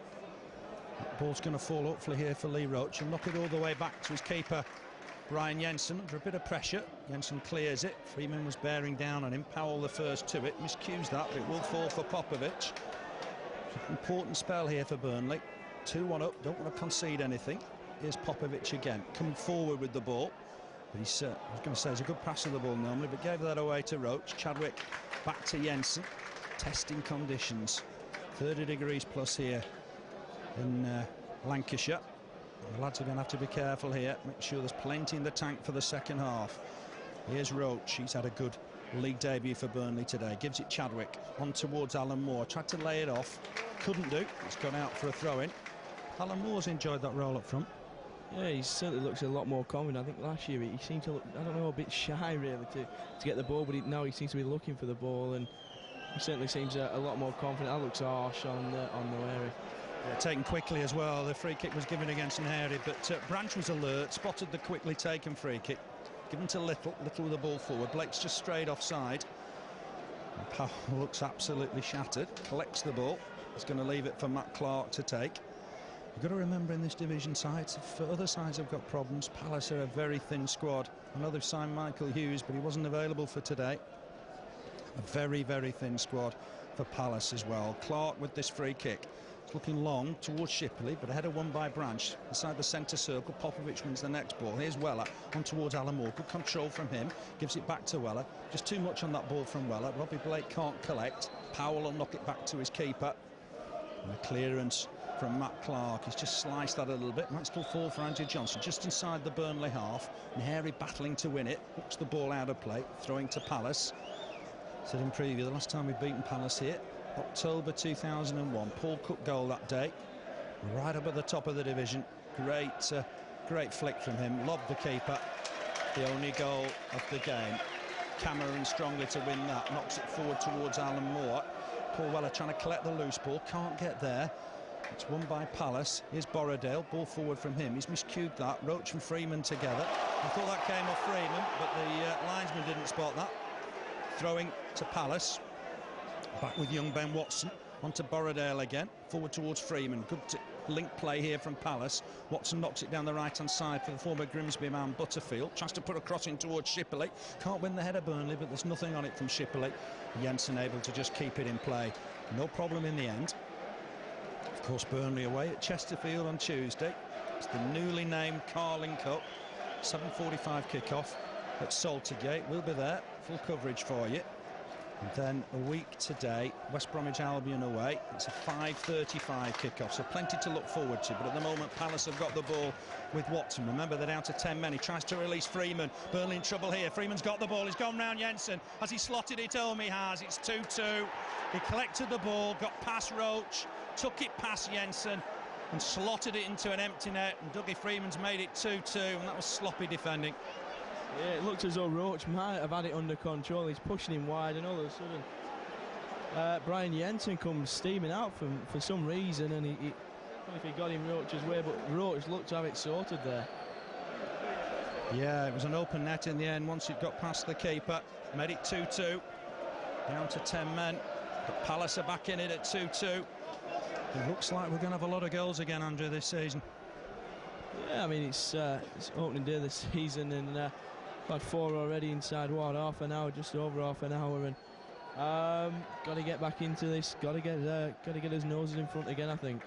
That ball's going to fall hopefully here for Lee Roche. He'll knock it all the way back to his keeper, Brian Jensen, under a bit of pressure. Jensen clears it. Freeman was bearing down on him. Powell the first to it. Miscues that, but it will fall for Popovic. Important spell here for Burnley. 2-1 up, don't want to concede anything. Here's Popovic again, coming forward with the ball. But he's, I was going to say, he's a good passer of the ball normally, but gave that away to Roche. Chadwick back to Jensen. Testing conditions. 30 degrees plus here in Lancashire. The lads are going to have to be careful here. Make sure there's plenty in the tank for the second half. Here's Roche. He's had a good league debut for Burnley today. Gives it Chadwick on towards Alan Moore. Tried to lay it off. Couldn't do. It's gone out for a throw-in. Alan Moore's enjoyed that roll up front. Yeah, he certainly looks a lot more confident. I think last year he seemed to look, I don't know, a bit shy really to get the ball, but now he seems to be looking for the ball, and he certainly seems a lot more confident. That looks harsh on Gnohéré. Yeah, taken quickly as well. The free kick was given against Gnohéré, but Branch was alert, spotted the quickly taken free kick, given to Little with the ball forward. Blake's just strayed offside. And Powell looks absolutely shattered, collects the ball. He's going to leave it for Matt Clarke to take. You've got to remember in this division sides, if other sides have got problems, Palace are a very thin squad. I know they've signed Michael Hughes, but he wasn't available for today. A very, very thin squad for Palace as well. Clarke with this free kick. It's looking long towards Shipperley, but a header won by Branch. Inside the centre circle, Popovic wins the next ball. Here's Weller on towards Alan Moore. Good control from him. Gives it back to Weller. Just too much on that ball from Weller. Robbie Blake can't collect. Powell will knock it back to his keeper. And a clearance from Matt Clarke. He's just sliced that a little bit. Might still fall for Andrew Johnson. Just inside the Burnley half. Gnohéré battling to win it. Hooks the ball out of play. Throwing to Palace. Said in preview, the last time we've beaten Palace here, October 2001. Paul Cook goal that day. Right up at the top of the division. Great flick from him. Lobbed the keeper. The only goal of the game. Camara strongly to win that. Knocks it forward towards Alan Moore. Paul Weller trying to collect the loose ball. Can't get there. It's won by Palace. Here's Borrowdale. Ball forward from him. He's miscued that. Roche and Freeman together. I thought that came off Freeman, but the linesman didn't spot that. Throwing to Palace. Back with young Ben Watson. On to Borrowdale again. Forward towards Freeman. Good link play here from Palace. Watson knocks it down the right-hand side for the former Grimsby man, Butterfield. Tries to put a cross in towards Shipperley. Can't win the header, Burnley, but there's nothing on it from Shipperley. Jensen able to just keep it in play. No problem in the end. Of course, Burnley away at Chesterfield on Tuesday. It's the newly named Carling Cup. 7:45 kick-off at Saltergate. We'll be there. Full coverage for you. And then a week today, West Bromwich Albion away. It's a 5:35 kick-off, so plenty to look forward to. But at the moment, Palace have got the ball with Watson. Remember, they're down to 10 men. He tries to release Freeman. Burnley in trouble here. Freeman's got the ball. He's gone round Jensen. Has he slotted it home? He has. It's 2-2. He collected the ball, got past Roche, took it past Jensen, and slotted it into an empty net. And Dougie Freedman's made it 2-2, and that was sloppy defending. Yeah, it looks as though Roche might have had it under control. He's pushing him wide, and all of a sudden Brian Jensen comes steaming out for some reason, and I don't know if he got in Roche's way, but Roche looked to have it sorted there. Yeah, it was an open net in the end once it got past the keeper. Made it 2-2, down to 10 men, but Palace are back in it at 2-2. It looks like we're going to have a lot of goals again, Andrew, this season. Yeah, I mean, it's opening day of the season, and had 4 already inside half an hour, just over half an hour, and got to get back into this. Got to get his noses in front again, I think.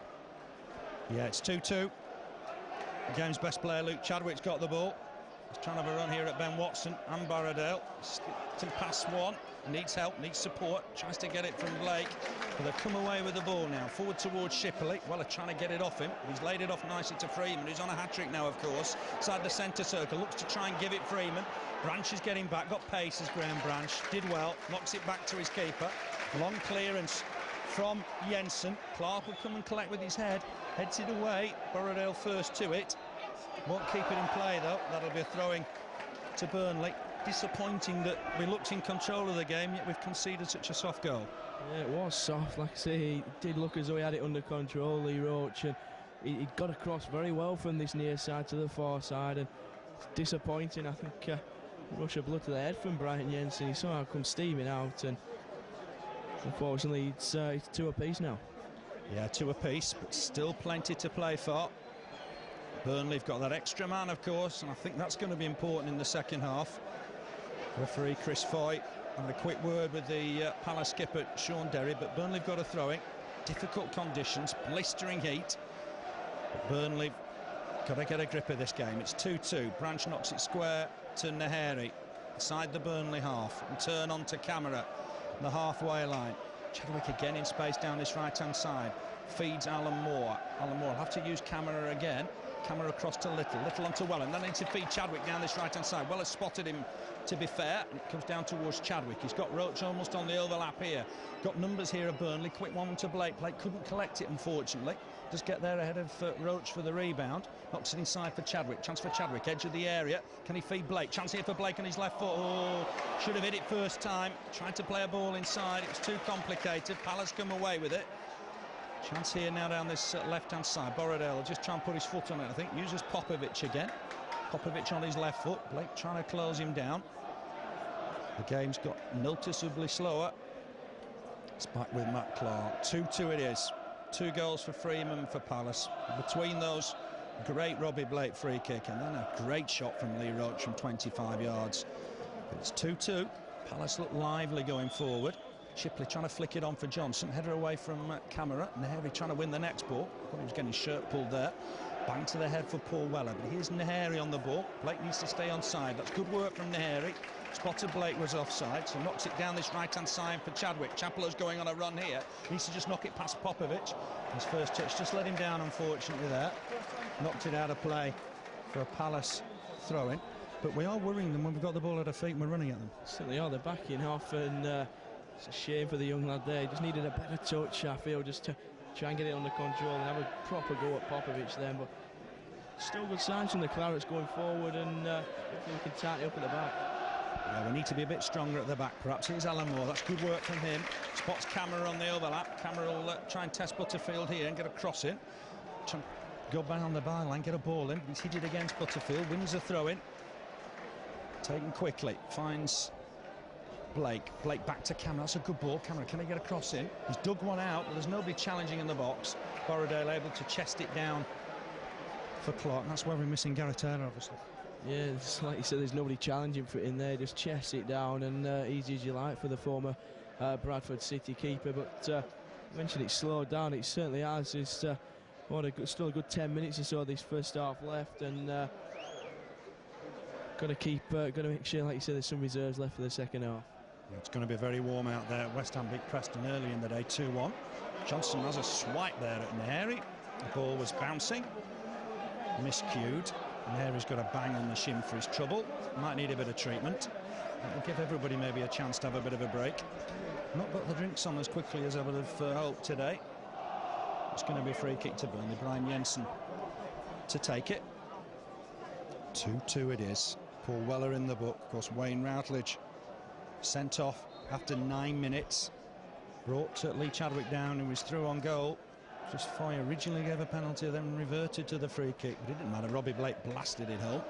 Yeah, it's 2-2. The game's best player, Luke Chadwick's got the ball. He's trying to have a run here at Ben Watson and Borrowdale. To pass one, needs help, needs support. Tries to get it from Blake, but they've come away with the ball now. Forward towards Shipperley. Well, they're trying to get it off him. He's laid it off nicely to Freeman, who's on a hat-trick now, of course. Inside the centre circle, looks to try and give it Freeman. Branch is getting back, got pace as Graham Branch. Did well, knocks it back to his keeper. Long clearance from Jensen. Clarke will come and collect with his head. Heads it away. Borrowdale first to it. Won't keep it in play, though. That'll be a throwing to Burnley. disappointing that we looked in control of the game, yet we've conceded such a soft goal. Yeah, it was soft. Like I say, he did look as though he had it under control, Lee Roche, and he got across very well from this near side to the far side, and it's disappointing. I think rush of blood to the head from Brian Jensen. He somehow come steaming out, and unfortunately it's 2 apiece now. Yeah, 2 apiece, but still plenty to play for. Burnley have got that extra man, of course, and I think that's going to be important in the second half. Referee Chris Foy and a quick word with the Palace skipper Shaun Derry, but Burnley have got a throw-in. Difficult conditions, blistering heat. But Burnley got to get a grip of this game. It's 2-2. Branch knocks it square to Gnohéré, inside the Burnley half, and turn on to Camara, the halfway line. Chadwick again in space down this right-hand side. Feeds Alan Moore. Alan Moore will have to use Camara again. Camara across to Little onto Well, and then need to feed Chadwick down this right-hand side. Well has spotted him, to be fair, and it comes down towards Chadwick. He's got Roche almost on the overlap here. Got numbers here of Burnley. Quick one to Blake. Blake couldn't collect it, unfortunately. Does get there ahead of Roche for the rebound. Knocks it inside for Chadwick. Chance for Chadwick, edge of the area. Can he feed Blake? Chance here for Blake on his left foot. Oh, should have hit it first time. Tried to play a ball inside. It was too complicated. Palace come away with it. Chance here now down this left-hand side. Borrowdale will just try and put his foot on it, I think. Uses Popovic again. Popovic on his left foot. Blake trying to close him down. The game's got noticeably slower. It's back with Matt Clarke. 2-2 it is. 2 goals for Freeman for Palace. Between those, great Robbie Blake free kick, and then a great shot from Lee Roche from 25 yards. But it's 2-2. Palace look lively going forward. Shipperley trying to flick it on for Johnson. Header away from Camara. Gnohéré trying to win the next ball. Thought he was getting his shirt pulled there. Bang to the head for Paul Weller. But here's Gnohéré on the ball. Blake needs to stay on side. That's good work from Gnohéré. Spotted Blake was offside, so knocks it down this right-hand side for Chadwick. Chaplow's going on a run here. Needs to just knock it past Popovic. His first touch just let him down, unfortunately, there. Knocked it out of play for a Palace throw-in. But we are worrying them when we've got the ball at our feet and we're running at them. Certainly are. They're backing off, and it's a shame for the young lad there. He just needed a better touch, I feel, just to try and get it under control and have a proper go at Popovic then. But still good signs from the Clarets going forward, and hopefully we can tighten it up at the back. Yeah, we need to be a bit stronger at the back, perhaps. Here's Alan Moore. That's good work from him. Spots Camara on the overlap. Camara will try and test Butterfield here and get a cross in. Try and go back on the byline, get a ball in. He's hit it against Butterfield. Wins a throw in. Taken quickly. Finds Blake. Blake back to Camara. That's a good ball. Camara, can he get a cross in? He's dug one out, but there's nobody challenging in the box. Borrowdale able to chest it down for Clarke. That's where we're missing Gareth Taylor, obviously. Yeah, it's like you said, there's nobody challenging for it in there. Just chest it down, and easy as you like for the former Bradford City keeper. But mentioned it slowed down. It certainly has. It's still a good 10 minutes or so this first half left, and got to make sure, like you said, there's some reserves left for the second half. Yeah, it's going to be very warm out there. West Ham beat Preston early in the day, 2-1. Johnson has a swipe there at Gnohéré. The ball was bouncing, miscued. Gnohéré's got a bang on the shin for his trouble. Might need a bit of treatment. It'll give everybody maybe a chance to have a bit of a break. Not got the drinks on as quickly as I would have hoped today. It's going to be a free kick to Burnley. Brian Jensen to take it. 2-2 it is. Paul Weller in the book. Of course, Wayne Routledge sent off after 9 minutes. Brought Lee Chadwick down, who was through on goal. Just Foy originally gave a penalty, then reverted to the free kick, but it didn't matter. Robbie Blake blasted it home.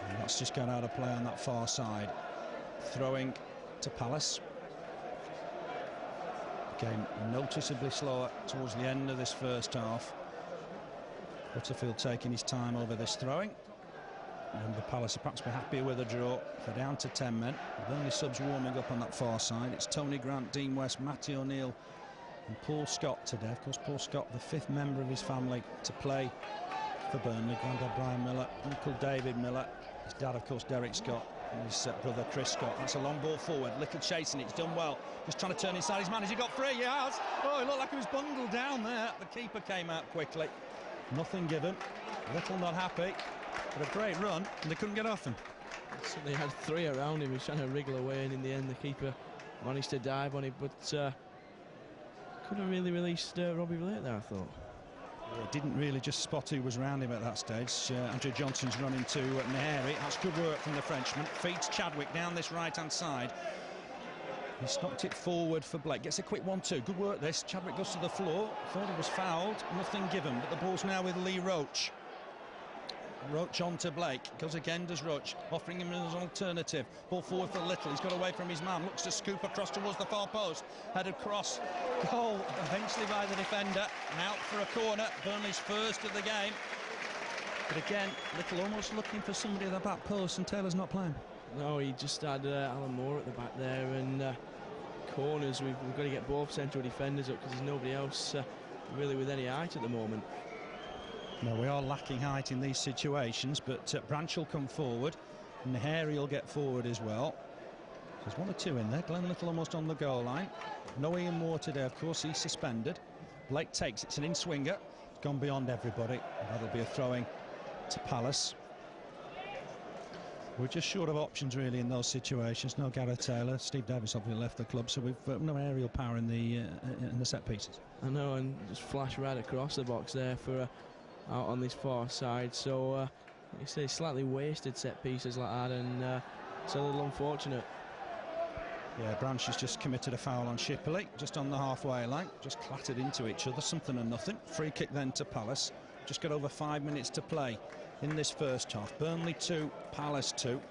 And that's just gone out of play on that far side. Throwing to Palace. Game noticeably slower towards the end of this first half. Butterfield taking his time over this throwing. And the Palace are perhaps be happier with a draw. They're down to 10 men. The only subs warming up on that far side. It's Tony Grant, Dean West, Matty O'Neill and Paul Scott today. Of course, Paul Scott, the 5th member of his family to play for Burnley. Granddad Brian Miller, Uncle David Miller, his dad, of course, Derek Scott, and his brother Chris Scott. That's a long ball forward. Little chasing it. It's done well. Just trying to turn inside his man. Has he got free? He has. Oh, it looked like he was bundled down there. The keeper came out quickly. Nothing given. Little not happy. But a great run, and they couldn't get off him. So they had 3 around him. He was trying to wriggle away, and in the end, the keeper managed to dive on it. But could have really released Robbie Blake there, I thought. Yeah, didn't really just spot who was round him at that stage. Andrew Johnson's running to Gnohéré. That's good work from the Frenchman. Feeds Chadwick down this right-hand side. He's knocked it forward for Blake. Gets a quick 1-2. Good work this. Chadwick goes to the floor. Thought he was fouled. Nothing given. But the ball's now with Lee Roche. Roche on to Blake. Goes again, does Roche. Offering him as an alternative. Ball forward for Little. He's got away from his man. Looks to scoop across towards the far post. Headed cross. Goal eventually by the defender. And out for a corner. Burnley's first of the game. But again, Little almost looking for somebody at the back post, and Taylor's not playing. No, he just had Alan Moore at the back there, and corners, we've got to get both central defenders up because there's nobody else really with any height at the moment. No, we are lacking height in these situations, but Branch will come forward, and Gnohéré will get forward as well. There's 1 or 2 in there. Glenn Little almost on the goal line. No Ian Moore today, of course, he's suspended. Blake takes it. It's an in-swinger. It's gone beyond everybody. That'll be a throwing to Palace. We're just short of options really in those situations. No Gareth Taylor, Steve Davis obviously left the club, so we've no aerial power in the set pieces. I know, and just flash right across the box there for out on this far side. So like you say, slightly wasted set pieces like that, and it's a little unfortunate. Yeah, Branch has just committed a foul on Shipperley, just on the halfway line, just clattered into each other, something and nothing. Free kick then to Palace. Just got over 5 minutes to play in this first half. Burnley 2, Palace 2.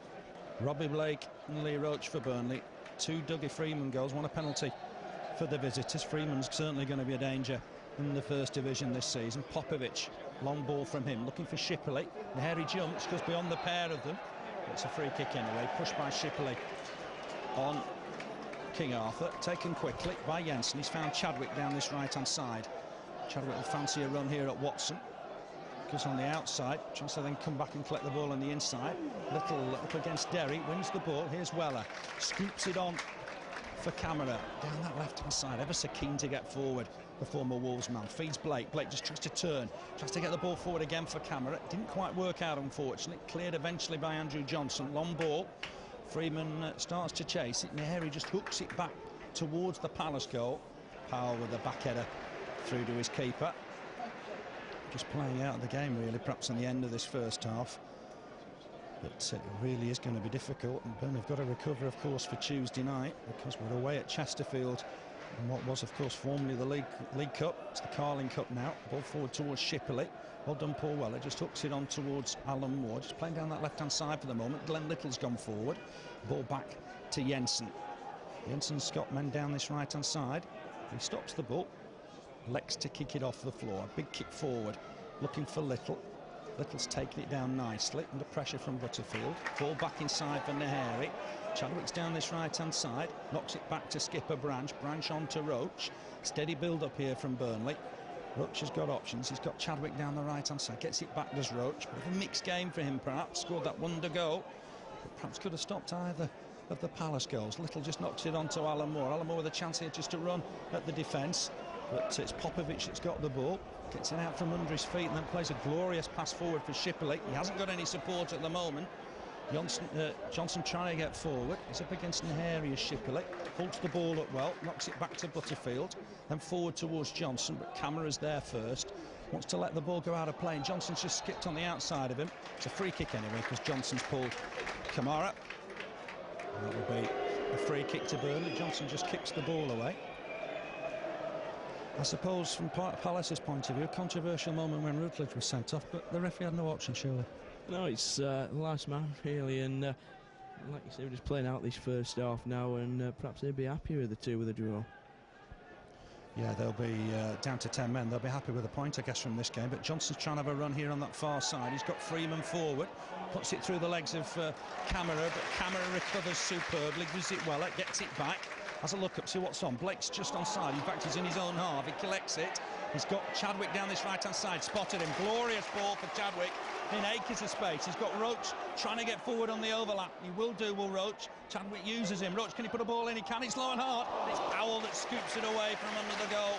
Robbie Blake and Lee Roche for Burnley. 2 Dougie Freedman goals, 1 a penalty for the visitors. Freeman's certainly going to be a danger in the first division this season. Popovic, long ball from him, looking for Shipperley. Gnohéré jumps, goes beyond the pair of them. It's a free kick anyway, pushed by Shipperley on King Arthur, taken quickly by Jensen. He's found Chadwick down this right-hand side. Chadwick will fancy a run here at Watson. Goes on the outside, tries to then come back and collect the ball on the inside. Little up against Derry, wins the ball. Here's Weller, scoops it on for Camara down that left-hand side. Ever so keen to get forward, the former Wolves man. Feeds Blake. Blake just tries to turn, tries to get the ball forward again for Camara. Didn't quite work out, unfortunately. Cleared eventually by Andrew Johnson. Long ball. Freeman starts to chase it. Gnohéré just hooks it back towards the Palace goal. Powell with the back header through to his keeper. Just playing out of the game really, perhaps in the end of this first half. But it really is going to be difficult, and Burnley have got to recover, of course, for Tuesday night, because we're away at Chesterfield in what was, of course, formerly the League Cup. It's the Carling Cup now. Ball forward towards Shipperley. Well done, Paul Weller. Just hooks it on towards Alan Moore. Just playing down that left-hand side for the moment. Glenn Little's gone forward. Ball back to Jensen. Jensen's got men down this right-hand side. He stops the ball. Lex to kick it off the floor. A big kick forward, looking for Little. Little's taken it down nicely, under pressure from Butterfield. Ball back inside for Gnohéré. Chadwick's down this right-hand side, knocks it back to skipper Branch. Branch on to Roche. Steady build-up here from Burnley. Roche has got options. He's got Chadwick down the right-hand side. Gets it back, does Roche. Bit of a mixed game for him, perhaps. Scored that wonder goal, but perhaps could have stopped either of the Palace goals. Little just knocks it on to Alan Moore. Alan Moore with a chance here just to run at the defence. But it's Popovic that's got the ball, gets it out from under his feet, and then plays a glorious pass forward for Shipperley. He hasn't got any support at the moment. Johnson trying to get forward. He's up against Gnohéré as Shipperley. Holds the ball up well, knocks it back to Butterfield, then forward towards Johnson, but Camara's there first. Wants to let the ball go out of play, and Johnson's just skipped on the outside of him. It's a free kick anyway, because Johnson's pulled Camara. And that will be a free kick to Burnley. Johnson just kicks the ball away. I suppose from Palace's point of view, a controversial moment when Routledge was sent off, but the referee had no option, surely. No, it's the last man, really, and like you say, we're just playing out this first half now, and perhaps they'd be happier with the 2 with a draw. Yeah, they'll be down to 10 men. They'll be happy with a point, I guess, from this game. But Johnson's trying to have a run here on that far side. He's got Freeman forward, puts it through the legs of Camara, but Camara recovers superbly, gives it well, gets it back. Has a look up, see what's on. Blake's just onside. In fact, he's in his own half. He collects it. He's got Chadwick down this right-hand side. Spotted him. Glorious ball for Chadwick in acres of space. He's got Roche trying to get forward on the overlap. He will do, will Roche. Chadwick uses him. Roche, can he put a ball in? He can. It's low and hard. It's Powell that scoops it away from under the goal.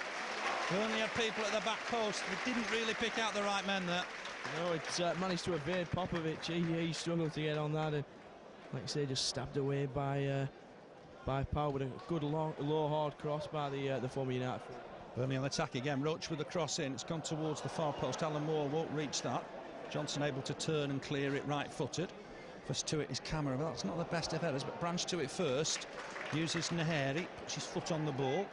We only had people at the back post. They didn't really pick out the right men there. No, it's managed to evade Popovic. He struggled to get on that, and like I say, just stabbed away by Powell with a good low hard cross by the former United. Burnley on attack again. Roche with the cross in. It's gone towards the far post. Alan Moore won't reach that. Johnson able to turn and clear it right-footed. First to it is Camara. Well, that's not the best of headers, but Branch to it first. Uses Gnohéré, puts his foot on the ball,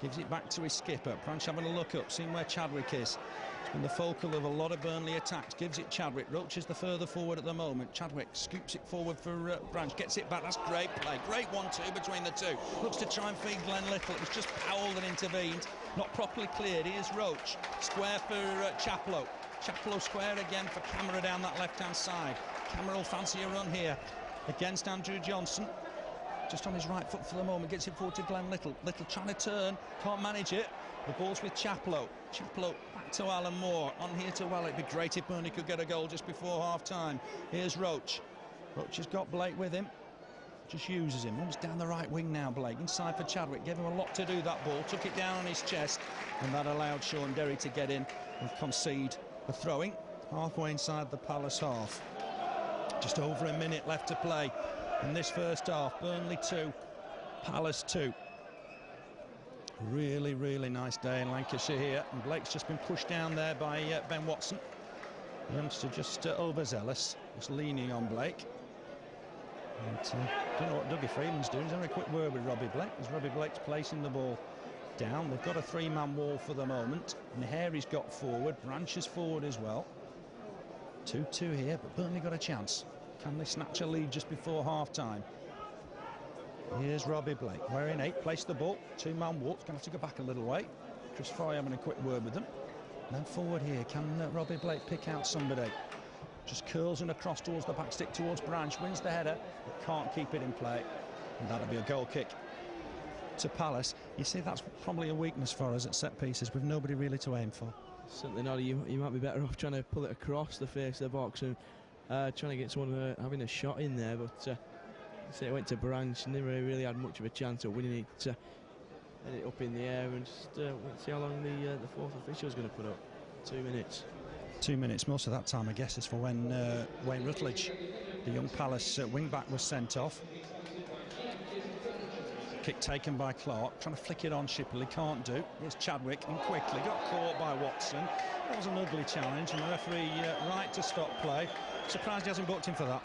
gives it back to his skipper. Branch having a look up, seeing where Chadwick is. It's been the focal of a lot of Burnley attacks. Gives it Chadwick. Roche is the further forward at the moment. Chadwick scoops it forward for Branch. Gets it back. That's great play. Great 1-2 between the two. Looks to try and feed Glenn Little. It was just Powell that intervened. Not properly cleared. Here's Roche. Square for Chaplow. Chaplow square again for Camara down that left-hand side. Camara will fancy a run here against Andrew Johnson. Just on his right foot for the moment. Gets it forward to Glenn Little. Little trying to turn. Can't manage it. The ball's with Chaplow. Chaplow back to Alan Moore. On here to Well. It'd be great if Burnley could get a goal just before half-time. Here's Roche. Roche has got Blake with him. Just uses him. Almost down the right wing now, Blake. Inside for Chadwick. Gave him a lot to do, that ball. Took it down on his chest. And that allowed Shaun Derry to get in and concede the throwing. Halfway inside the Palace half. Just over a minute left to play in this first half. Burnley 2, Palace 2. Really, really nice day in Lancashire here. And Blake's just been pushed down there by Ben Watson. The youngster just overzealous, just leaning on Blake. And don't know what Dougie Freedman's doing. He's having a quick word with Robbie Blake, as Robbie Blake's placing the ball down. They've got a three-man wall for the moment. Gnohéré's got forward. Branch is forward as well. 2-2 here, but Burnley got a chance. Can they snatch a lead just before half-time? Here's Robbie Blake. Wearing 8, place the ball. Two-man walk. Going to have to go back a little way. Chris Foy having a quick word with them. And then forward here. Can Robbie Blake pick out somebody? Just curls and across towards the back stick, towards Branch. Wins the header, but can't keep it in play. And that'll be a goal kick to Palace. You see, that's probably a weakness for us at set pieces, with nobody really to aim for. Certainly not. You might be better off trying to pull it across the face of the box and trying to get someone having a shot in there, but say it went to Branch and never really had much of a chance of winning it. Had it up in the air, and just see how long the fourth official is going to put up. 2 minutes. 2 minutes. Most of that time, I guess, is for when Wayne Routledge, the young Palace wing-back, was sent off. Kick taken by Clarke, trying to flick it on Shipperley, can't do. Here's Chadwick, and quickly got caught by Watson. That was an ugly challenge, and the referee right to stop play. Surprised he hasn't booked him for that.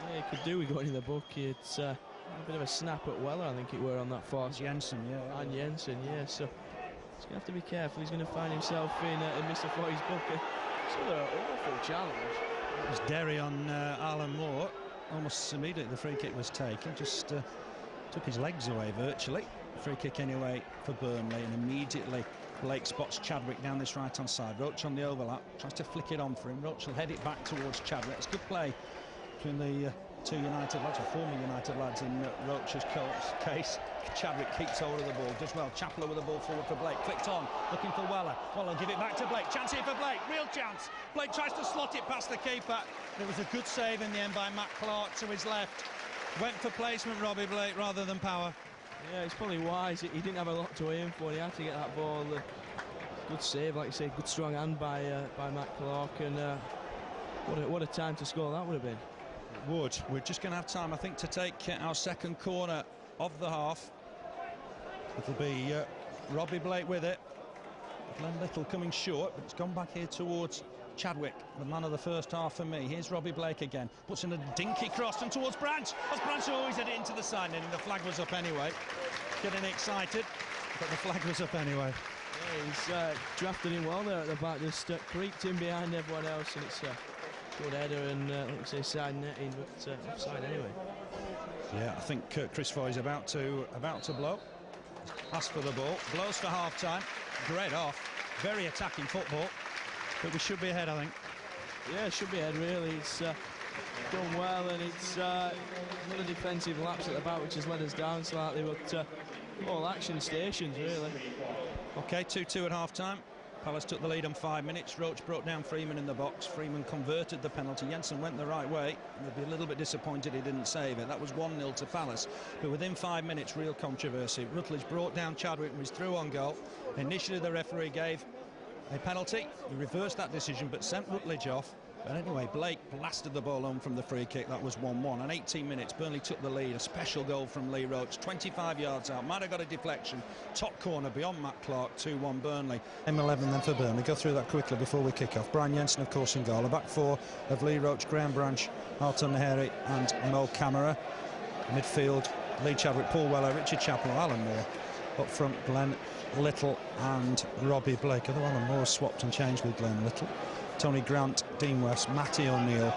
Yeah, he could do with going in the book. It's a bit of a snap at Weller, I think it were on that far. Jensen, yeah. And Jensen, yeah. So he's going to have to be careful. He's going to find himself in Mr. Foy's book. It's another awful challenge. It was Derry on Alan Moore. Almost immediately the free kick was taken. Just took his legs away virtually. Free kick anyway for Burnley, and immediately Blake spots Chadwick down this right-hand side. Roche on the overlap, tries to flick it on for him. Roche will head it back towards Chadwick. It's good play between the two United lads, or former United lads in Roche's case. Chadwick keeps hold of the ball, does well. Chaplow with the ball forward for Blake, flicked on, looking for Weller. Weller give it back to Blake. Chance here for Blake, real chance. Blake tries to slot it past the keeper. It was a good save in the end by Matt Clarke to his left. Went for placement, Robbie Blake, rather than power. Yeah, it's probably wise. He didn't have a lot to aim for. He had to get that ball. Good save, like you say, good strong hand by Matt Clarke, and what a time to score that would have been. It would. We're just going to have time, I think, to take our second corner of the half. It'll be Robbie Blake with it. Glenn Little coming short, but it's gone back here towards Chadwick, the man of the first half for me. Here's Robbie Blake again, puts in a dinky cross and towards Branch. As Branch always had it into the side, and the flag was up anyway. Getting excited, but the flag was up anyway. Yeah, he's drafted in well there at the back, just creeped in behind everyone else, and it's a good header and like you say, side netting, but offside anyway. Yeah, I think Chris Foy is about to blow. Pass for the ball, blows for half time. Great off, very attacking football. But we should be ahead, I think. Yeah, should be ahead, really. It's done well, and it's another defensive lapse at the back, which has let us down slightly, but all action stations, really. OK, 2-2 at half-time. Palace took the lead on 5 minutes. Roche brought down Freeman in the box. Freeman converted the penalty. Jensen went the right way. They'd be a little bit disappointed he didn't save it. That was 1-0 to Palace. But within 5 minutes, real controversy. Routledge brought down Chadwick and was through on goal. Initially, the referee gave a penalty. He reversed that decision, but sent Routledge off. But anyway, Blake blasted the ball home from the free kick. That was 1-1. And 18 minutes, Burnley took the lead. A special goal from Lee Roche, 25 yards out. Might have got a deflection. Top corner beyond Matt Clarke, 2-1 Burnley. M11 then for Burnley. Go through that quickly before we kick off. Brian Jensen, of course, in goal. A back four of Lee Roche, Graham Branch, Gnohéré and Mo Camara. Midfield, Lee Chadwick, Paul Weller, Richard Chaplow, Alan Moore. Up front, Glenn Little and Robbie Blake. Although Alan Moore swapped and changed with Glenn Little. Tony Grant, Dean West, Matty O'Neill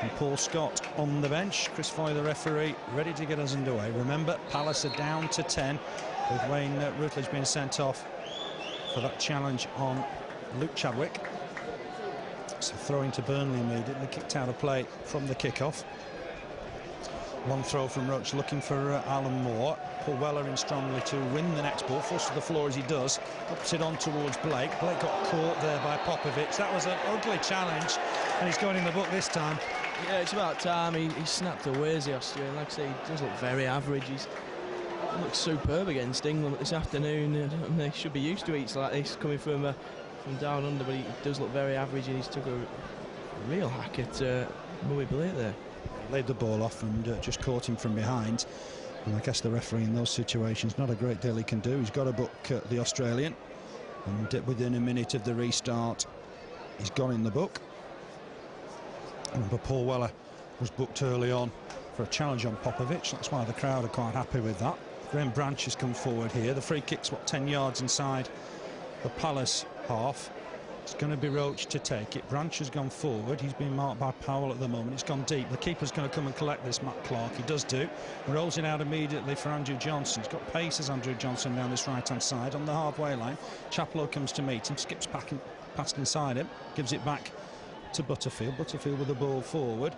and Paul Scott on the bench. Chris Foy, the referee, ready to get us underway. Remember, Palace are down to 10 with Wayne Routledge being sent off for that challenge on Luke Chadwick. So throwing to Burnley immediately, kicked out of play from the kick-off. One throw from Roche looking for Alan Moore. Paul Weller in strongly to win the next ball, forced to the floor as he does. Ups it on towards Blake. Blake got caught there by Popovic. That was an ugly challenge, and he's got in the book this time. Yeah, it's about time he snapped away as the Australian. Like I say, he does look very average. He looks superb against England this afternoon. They should be used to eats like this coming from down under, but he does look very average, and he's took a real hack at Robbie Blake there. Laid the ball off and just caught him from behind. And I guess the referee in those situations, not a great deal he can do. He's got to book the Australian, and within a minute of the restart he's gone in the book. But Paul Weller was booked early on for a challenge on Popovic. That's why the crowd are quite happy with that. Graham Branch has come forward here. The free kick's 10 yards inside the Palace half. It's going to be Roche to take it. Branch has gone forward. He's been marked by Powell at the moment. It's gone deep. The keeper's going to come and collect this, Matt Clarke. He does do. Rolls it out immediately for Andrew Johnson. He's got pace as Andrew Johnson down this right-hand side on the halfway line. Chaplow comes to meet him, skips back and past inside him, gives it back to Butterfield. Butterfield with the ball forward.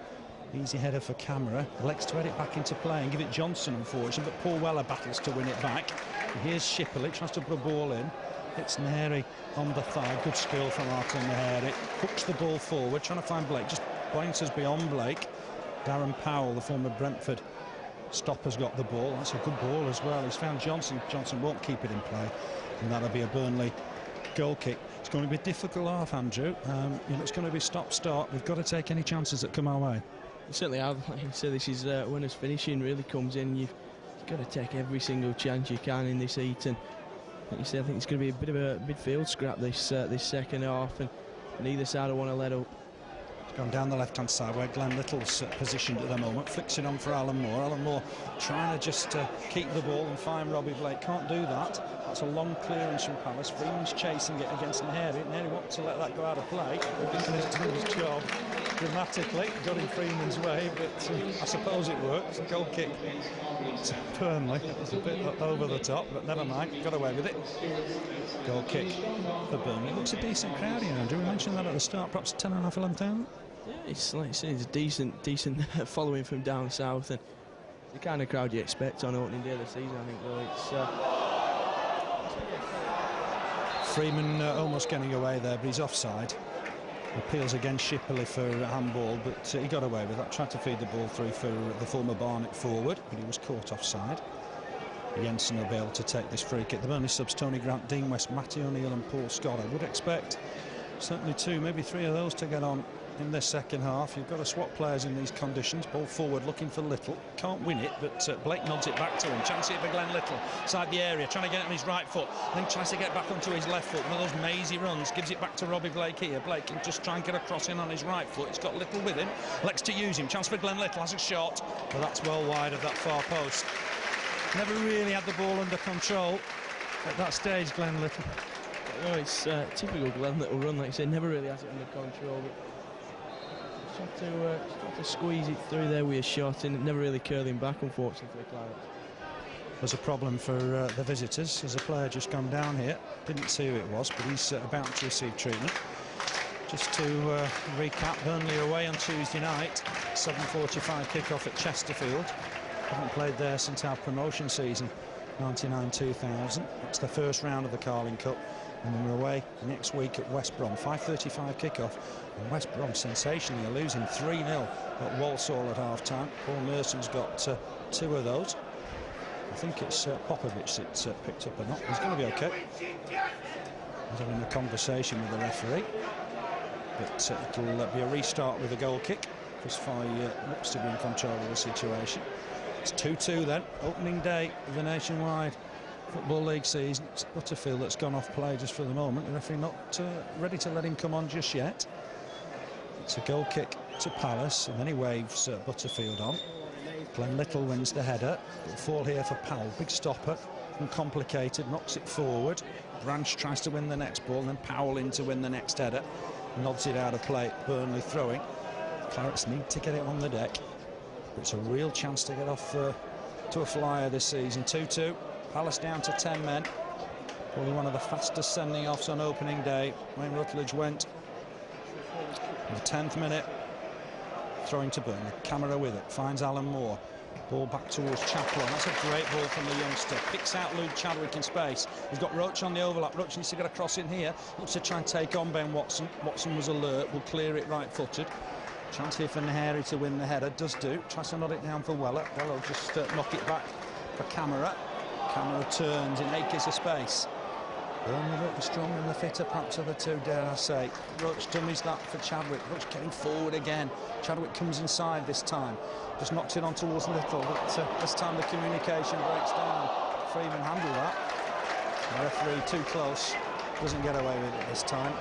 Easy header for Camara. Elects to head it back into play and give it Johnson, unfortunately, but Paul Weller battles to win it back. And here's Shipperley, tries to put a ball in. It's Gnohéré on the thigh. Good skill from Gnohéré. Hooks the ball forward, trying to find Blake. Just pointers beyond Blake. Darren Powell, the former Brentford stopper's got the ball. That's a good ball as well. He's found Johnson. Johnson won't keep it in play, and that'll be a Burnley goal kick. It's going to be a difficult half, Andrew. It's going to be stop-start. We've got to take any chances that come our way. You certainly have. Like you said, this is when his finishing really comes in. You've got to take every single chance you can in this heat. And like you said, I think it's going to be a bit of a midfield scrap this second half, and neither side will want to let up. It's gone down the left-hand side where Glenn Little's positioned at the moment. Flicks it on for Alan Moore. Alan Moore trying to just keep the ball and find Robbie Blake. Can't do that. That's a long clearance from Palace. Freeman's chasing it against Gnohéré. Gnohéré wants to let that go out of play. He's done his job dramatically. Got in Freeman's way, but I suppose it works. Goal kick to Burnley. It was a bit over the top, but never mind. Got away with it. Goal kick for Burnley. Looks a decent crowd here, Andrew. We mentioned that at the start. Perhaps 10,500, 11,000. Yeah, it's like you say, it's a decent following from down south, and the kind of crowd you expect on opening day of the season. I think though it's Freeman almost getting away there, but he's offside. Appeals against Shipperley for a handball, but he got away with that. Tried to feed the ball through for the former Barnet forward, but he was caught offside. Jensen will be able to take this free kick. The Burnley subs: Tony Grant, Dean West, Matty O'Neill and Paul Scott. I would expect certainly 2, maybe 3 of those to get on in this second half. You've got to swap players in these conditions. Ball forward looking for Little. Can't win it, but Blake nods it back to him. Chance here for Glenn Little. Inside the area, trying to get it on his right foot. Then tries to get back onto his left foot. One of those mazy runs. Gives it back to Robbie Blake here. Blake can just try and get a cross in on his right foot. He's got Little with him. Likes to use him. Chance for Glenn Little. Has a shot, but that's well wide of that far post. Never really had the ball under control at that stage, Glenn Little. Well, it's typical Glenn Little run, like I said, never really has it under control. But just have to squeeze it through there with a shot, and never really curling back, unfortunately, for the Clarke. There's a problem for the visitors. There's a player just gone down here. Didn't see who it was, but he's about to receive treatment. Just to recap, Burnley away on Tuesday night. 7:45 kick-off at Chesterfield. Haven't played there since our promotion season, 99-2000. It's the first round of the Carling Cup. And then we're away next week at West Brom. 5:35 kick-off. And West Brom sensationally are losing 3-0 at Walsall at half-time. Paul Merson's got 2 of those. I think it's Popovic that's picked up a knock. He's going to be OK. He's having a conversation with the referee. But it'll be a restart with a goal kick. Chris Fye looks to be in control of the situation. It's 2-2 then, opening day of the Nationwide Football League season. It's Butterfield that's gone off play just for the moment. The referee not ready to let him come on just yet. It's a goal kick to Palace, and then he waves Butterfield on. Glenn Little wins the header. It'll fall here for Powell. Big stopper, uncomplicated, knocks it forward. Branch tries to win the next ball, and then Powell in to win the next header. Nods it out of play. Burnley throwing. Clarets need to get it on the deck. It's a real chance to get off to a flyer this season. 2-2. Palace down to 10 men. Probably one of the fastest sending offs on opening day. Wayne Routledge went in the 10th minute. Throwing to Burnley. Camara with it. Finds Alan Moore. Ball back towards Chaplow. That's a great ball from the youngster. Picks out Luke Chadwick in space. He's got Roche on the overlap. Roche needs to get a cross in here. Looks to try and take on Ben Watson. Watson was alert. Will clear it right-footed. Chance here for Gnohéré to win the header. Does do. Tries to nod it down for Weller. Weller just knock it back for Camara. Camara turns in acres of space. Burnley look the stronger and the fitter perhaps of the two, dare I say. Roche dummies that for Chadwick. Roche getting forward again. Chadwick comes inside this time. Just knocks it on towards Little, but this time the communication breaks down. Freeman handled that. The referee too close. Doesn't get away with it this time.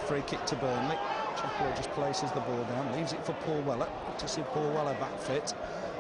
Free kick to Burnley. Chaplow just places the ball down, leaves it for Paul Weller. Good to see Paul Weller back fit.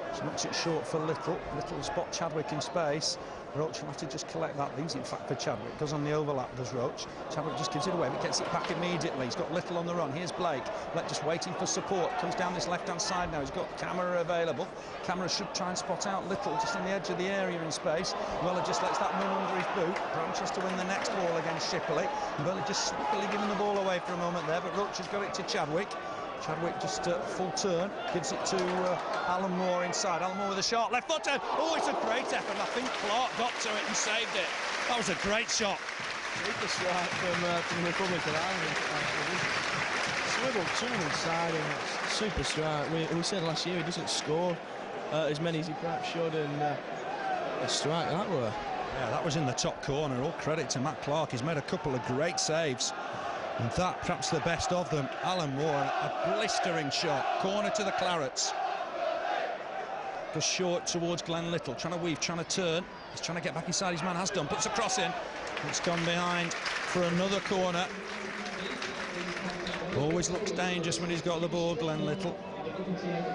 Just knocks it short for Little. Little spot Chadwick in space. Roche will have to just collect that. Leaves it back for Chadwick. Goes on the overlap, does Roche. Chadwick just gives it away, but gets it back immediately. He's got Little on the run. Here's Blake. Blake just waiting for support. Comes down this left-hand side now. He's got Camara available. Camara should try and spot out Little just on the edge of the area in space. Weller just lets that run under his boot. Branch has to win the next ball against Shipperley. Burnley just slippily giving the ball away for a moment there, but Roche has got it to Chadwick. Chadwick just full turn, gives it to Alan Moore inside. Alan Moore with a shot, left footed. Oh, it's a great effort. I think Clarke got to it and saved it. That was a great shot. Super strike from the Republic of Ireland. Swivel to one side and super strike. We said last year he doesn't score as many as he perhaps should, and a strike that were. Yeah, that was in the top corner. All credit to Matt Clarke. He's made a couple of great saves. And that, perhaps the best of them. Alan Moore, a blistering shot. Corner to the Clarets. Goes short towards Glenn Little. Trying to weave, trying to turn. He's trying to get back inside. His man has done. Puts a cross in. It's gone behind for another corner. Always looks dangerous when he's got the ball, Glenn Little.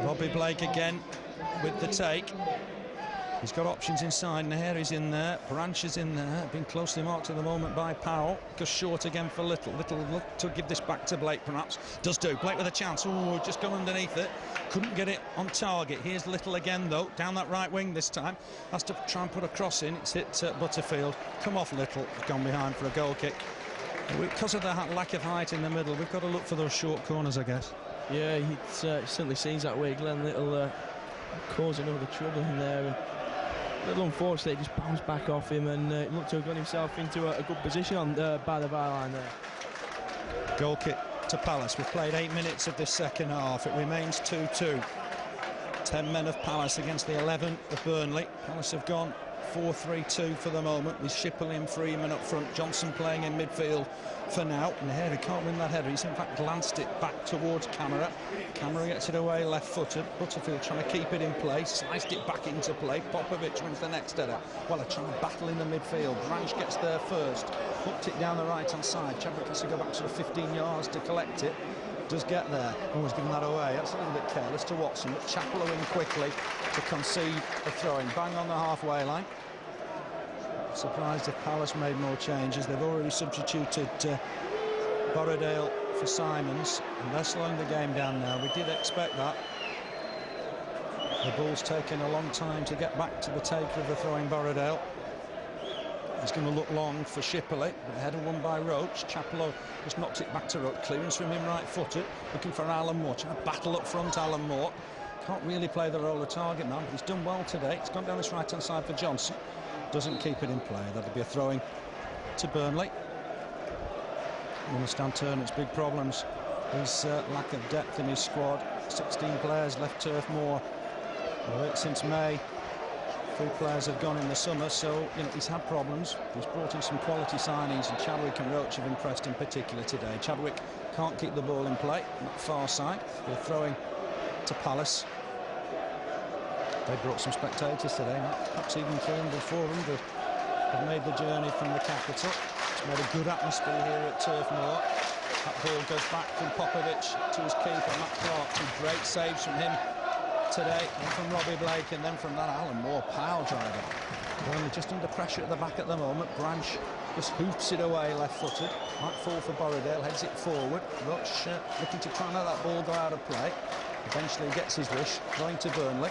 Robbie Blake again with the take. He's got options inside. Gnohéré's in there. Branch is in there. Been closely marked at the moment by Powell. Goes short again for Little. Little look to give this back to Blake, perhaps. Does do. Blake with a chance. Oh, just gone underneath it. Couldn't get it on target. Here's Little again, though. Down that right wing this time. Has to try and put a cross in. It's hit Butterfield. Come off Little. Gone behind for a goal kick. Because of the lack of height in the middle, we've got to look for those short corners, I guess. Yeah, he certainly seems that way. Glenn Little causing all the trouble in there. And Little, unfortunately, just bounced back off him and looked to have got himself into a good position on by the byline there. Goal kick to Palace. We've played 8 minutes of this second half. It remains 2-2. 10 men of Palace against the 11 of Burnley. Palace have gone 4-3-2 for the moment, with Shipperley and Freeman up front. Johnson playing in midfield for now. Gnohéré can't win that header. He's in fact glanced it back towards Camara. Camara gets it away left-footed. Butterfield trying to keep it in play. Sliced it back into play. Popovic wins the next header. Weller trying to battle in the midfield. Branch gets there first. Hooked it down the right-hand side. Chadwick has to go back sort of 15 yards to collect it. Does get there. Always giving that away. That's a little bit careless to Watson, but Chaplow in quickly to concede a throw-in. Bang on the halfway line. Surprised if Palace made more changes. They've already substituted Borrowdale for Symons, and they're slowing the game down now. We did expect that. The ball's taken a long time to get back to the taker of the throwing Borrowdale. It's going to look long for Shipperley. The header won by Roche. Chaplow just knocks it back to Roche. Clearance from him right-footed. Looking for Alan Moore. Trying to battle up front, Alan Moore. Can't really play the role of target man, but he's done well today. It's gone down this right-hand side for Johnson. Doesn't keep it in play. That'll be a throwing to Burnley. I understand Ternent's big problems. His lack of depth in his squad. 16 players left Turf Moor since May. 3 players have gone in the summer, so you know he's had problems. He's brought in some quality signings, and Chadwick and Roche have impressed in particular today. Chadwick can't keep the ball in play on that far side. They're throwing to Palace. They brought some spectators today, perhaps even 300, 400 have made the journey from the capital. It's made a good atmosphere here at Turf Moor. That ball goes back from Popovic to his keeper, Matt Clarke. Some great saves from him today, and from Robbie Blake, and then from that Alan Moore Powell driver. Burnley just under pressure at the back at the moment. Branch just hoops it away left-footed. Might fall for Borrowdale, heads it forward. Roche looking to try and let that ball go out of play. Eventually gets his wish, going to Burnley.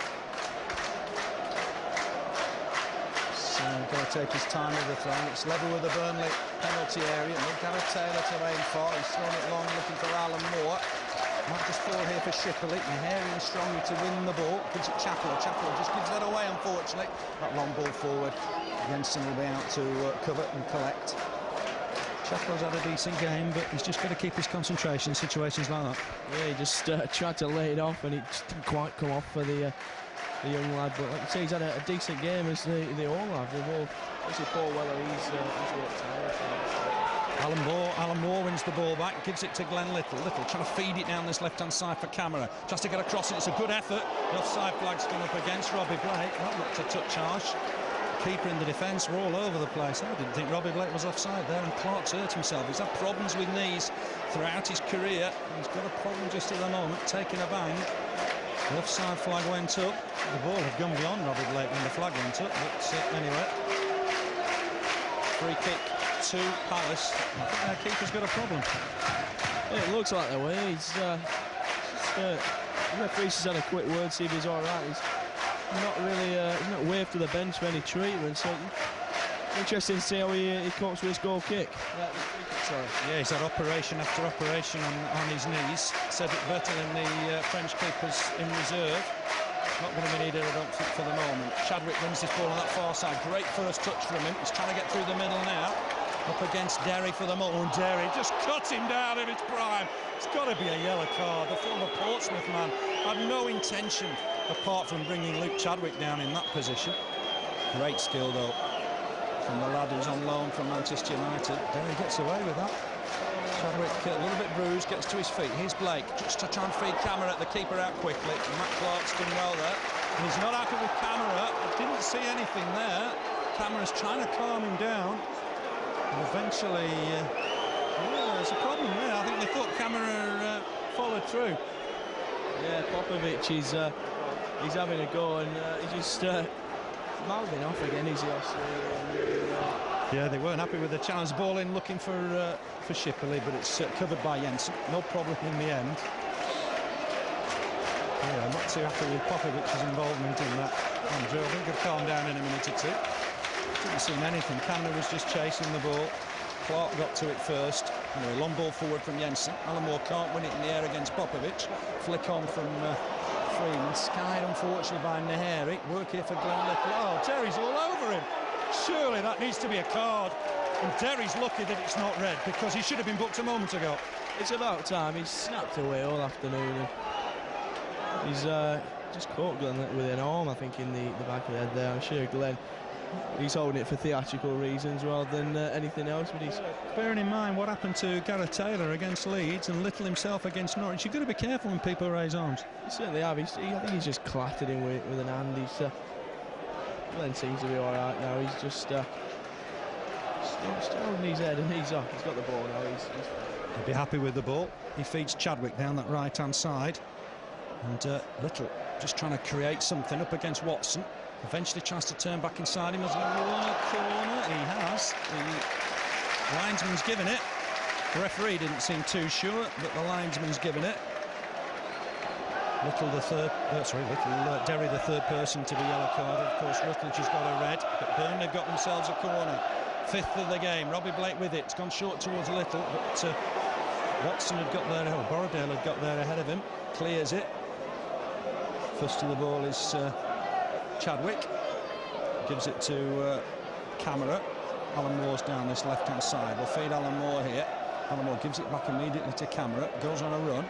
So going to take his time with the throw. It's level with the Burnley penalty area. No Gareth Taylor to aim for. He's thrown it long, looking for Alan Moore. Might just fall here for Shipperley. Gnohéré and strongly to win the ball. Gives it Chaplow. Chaplow just gives that away, unfortunately. That long ball forward. Jensen will be out to cover and collect. Chaplow's had a decent game, but he's just got to keep his concentration in situations like that. Yeah, he just tried to lay it off, and it just didn't quite come off for the young lad. But like you say, he's had a decent game as the all have. They've all, obviously Paul Weller, he's worked hard. Alan Moore wins the ball back, gives it to Glenn Little. Little trying to feed it down this left-hand side for Camara. Tries to get across it. It's a good effort. The offside flag's gone up against Robbie Blake. That looked a touch harsh. Keeper in the defence were all over the place. I didn't think Robbie Blake was offside there, and Clarke's hurt himself. He's had problems with knees throughout his career. He's got a problem just at the moment, taking a bang. The offside flag went up. The ball had gone beyond Robbie Blake when the flag went up, but anyway. Free kick to Palace. I think their keeper's got a problem. Yeah, it looks like the way. The referee's just had a quick word, see if he's all right. He's not really, he's not waved to the bench for any treatment, so interesting to see how he copes with his goal kick. Yeah, he's had operation after operation on his knees. Cedric Berthelin, the French keeper's in reserve. Not going to be needed, I don't think, for the moment. Chadwick wins this ball on that far side. Great first touch from him. He's trying to get through the middle now. Up against Derry for the moment. Derry just cuts him down in his prime. It's got to be a yellow card. The former Portsmouth man had no intention apart from bringing Luke Chadwick down in that position. Great skill, though, from the lad who's on loan from Manchester United. Derry gets away with that. Chadwick a little bit bruised, gets to his feet. Here's Blake, just to try and feed Camara, the keeper, out quickly. Matt Clarke's done well there. And he's not happy with Camara. I didn't see anything there. Camara's trying to calm him down. And eventually, there's a problem there. I think they thought Camara followed through. Yeah, Popovic, he's having a go, and he's just mouthing off again, is he? Yeah, they weren't happy with the challenge. Ball in, looking for Shipperley, but it's covered by Jensen. No problem in the end. Yeah, I'm not too happy with Popovic's involvement in that. Andrew, I think he'll calm down in a minute or two. Didn't see anything. Camara was just chasing the ball. Clarke got to it first. Anyway, long ball forward from Jensen. Alan Moore can't win it in the air against Popovic. Flick on from Freeman. Skied, unfortunately, by Gnohéré. Work here for Glenn Little. Oh, Derry's all over him. Surely that needs to be a card. And Derry's lucky that it's not red, because he should have been booked a moment ago. It's about time. He's snapped away all afternoon. And he's just caught Glenn Little with an arm, I think, in the back of the head there. I'm sure Glenn, he's holding it for theatrical reasons rather than anything else. But he's bearing in mind what happened to Gareth Taylor against Leeds and Little himself against Norwich. You've got to be careful when people raise arms. He certainly have. I think he's just clattered him with an hand. Glenn seems to be all right now. He's just still holding his head, and he's off. He's got the ball now. He'll be happy with the ball. He feeds Chadwick down that right-hand side, and Little just trying to create something up against Watson. Eventually tries to turn back inside him as a corner. He has. The linesman's given it. The referee didn't seem too sure, but the linesman's given it. Derry the third person to be yellow carded. Of course, Routledge has got a red, but Burnley have got themselves a corner. Fifth of the game. Robbie Blake with it. It's gone short towards Little, but Watson had got there. Borrowdale had got there ahead of him. Clears it. First to the ball is Chadwick. Gives it to Camara. Alan Moore's down this left-hand side. We'll feed Alan Moore here. Alan Moore gives it back immediately to Camara. Goes on a run.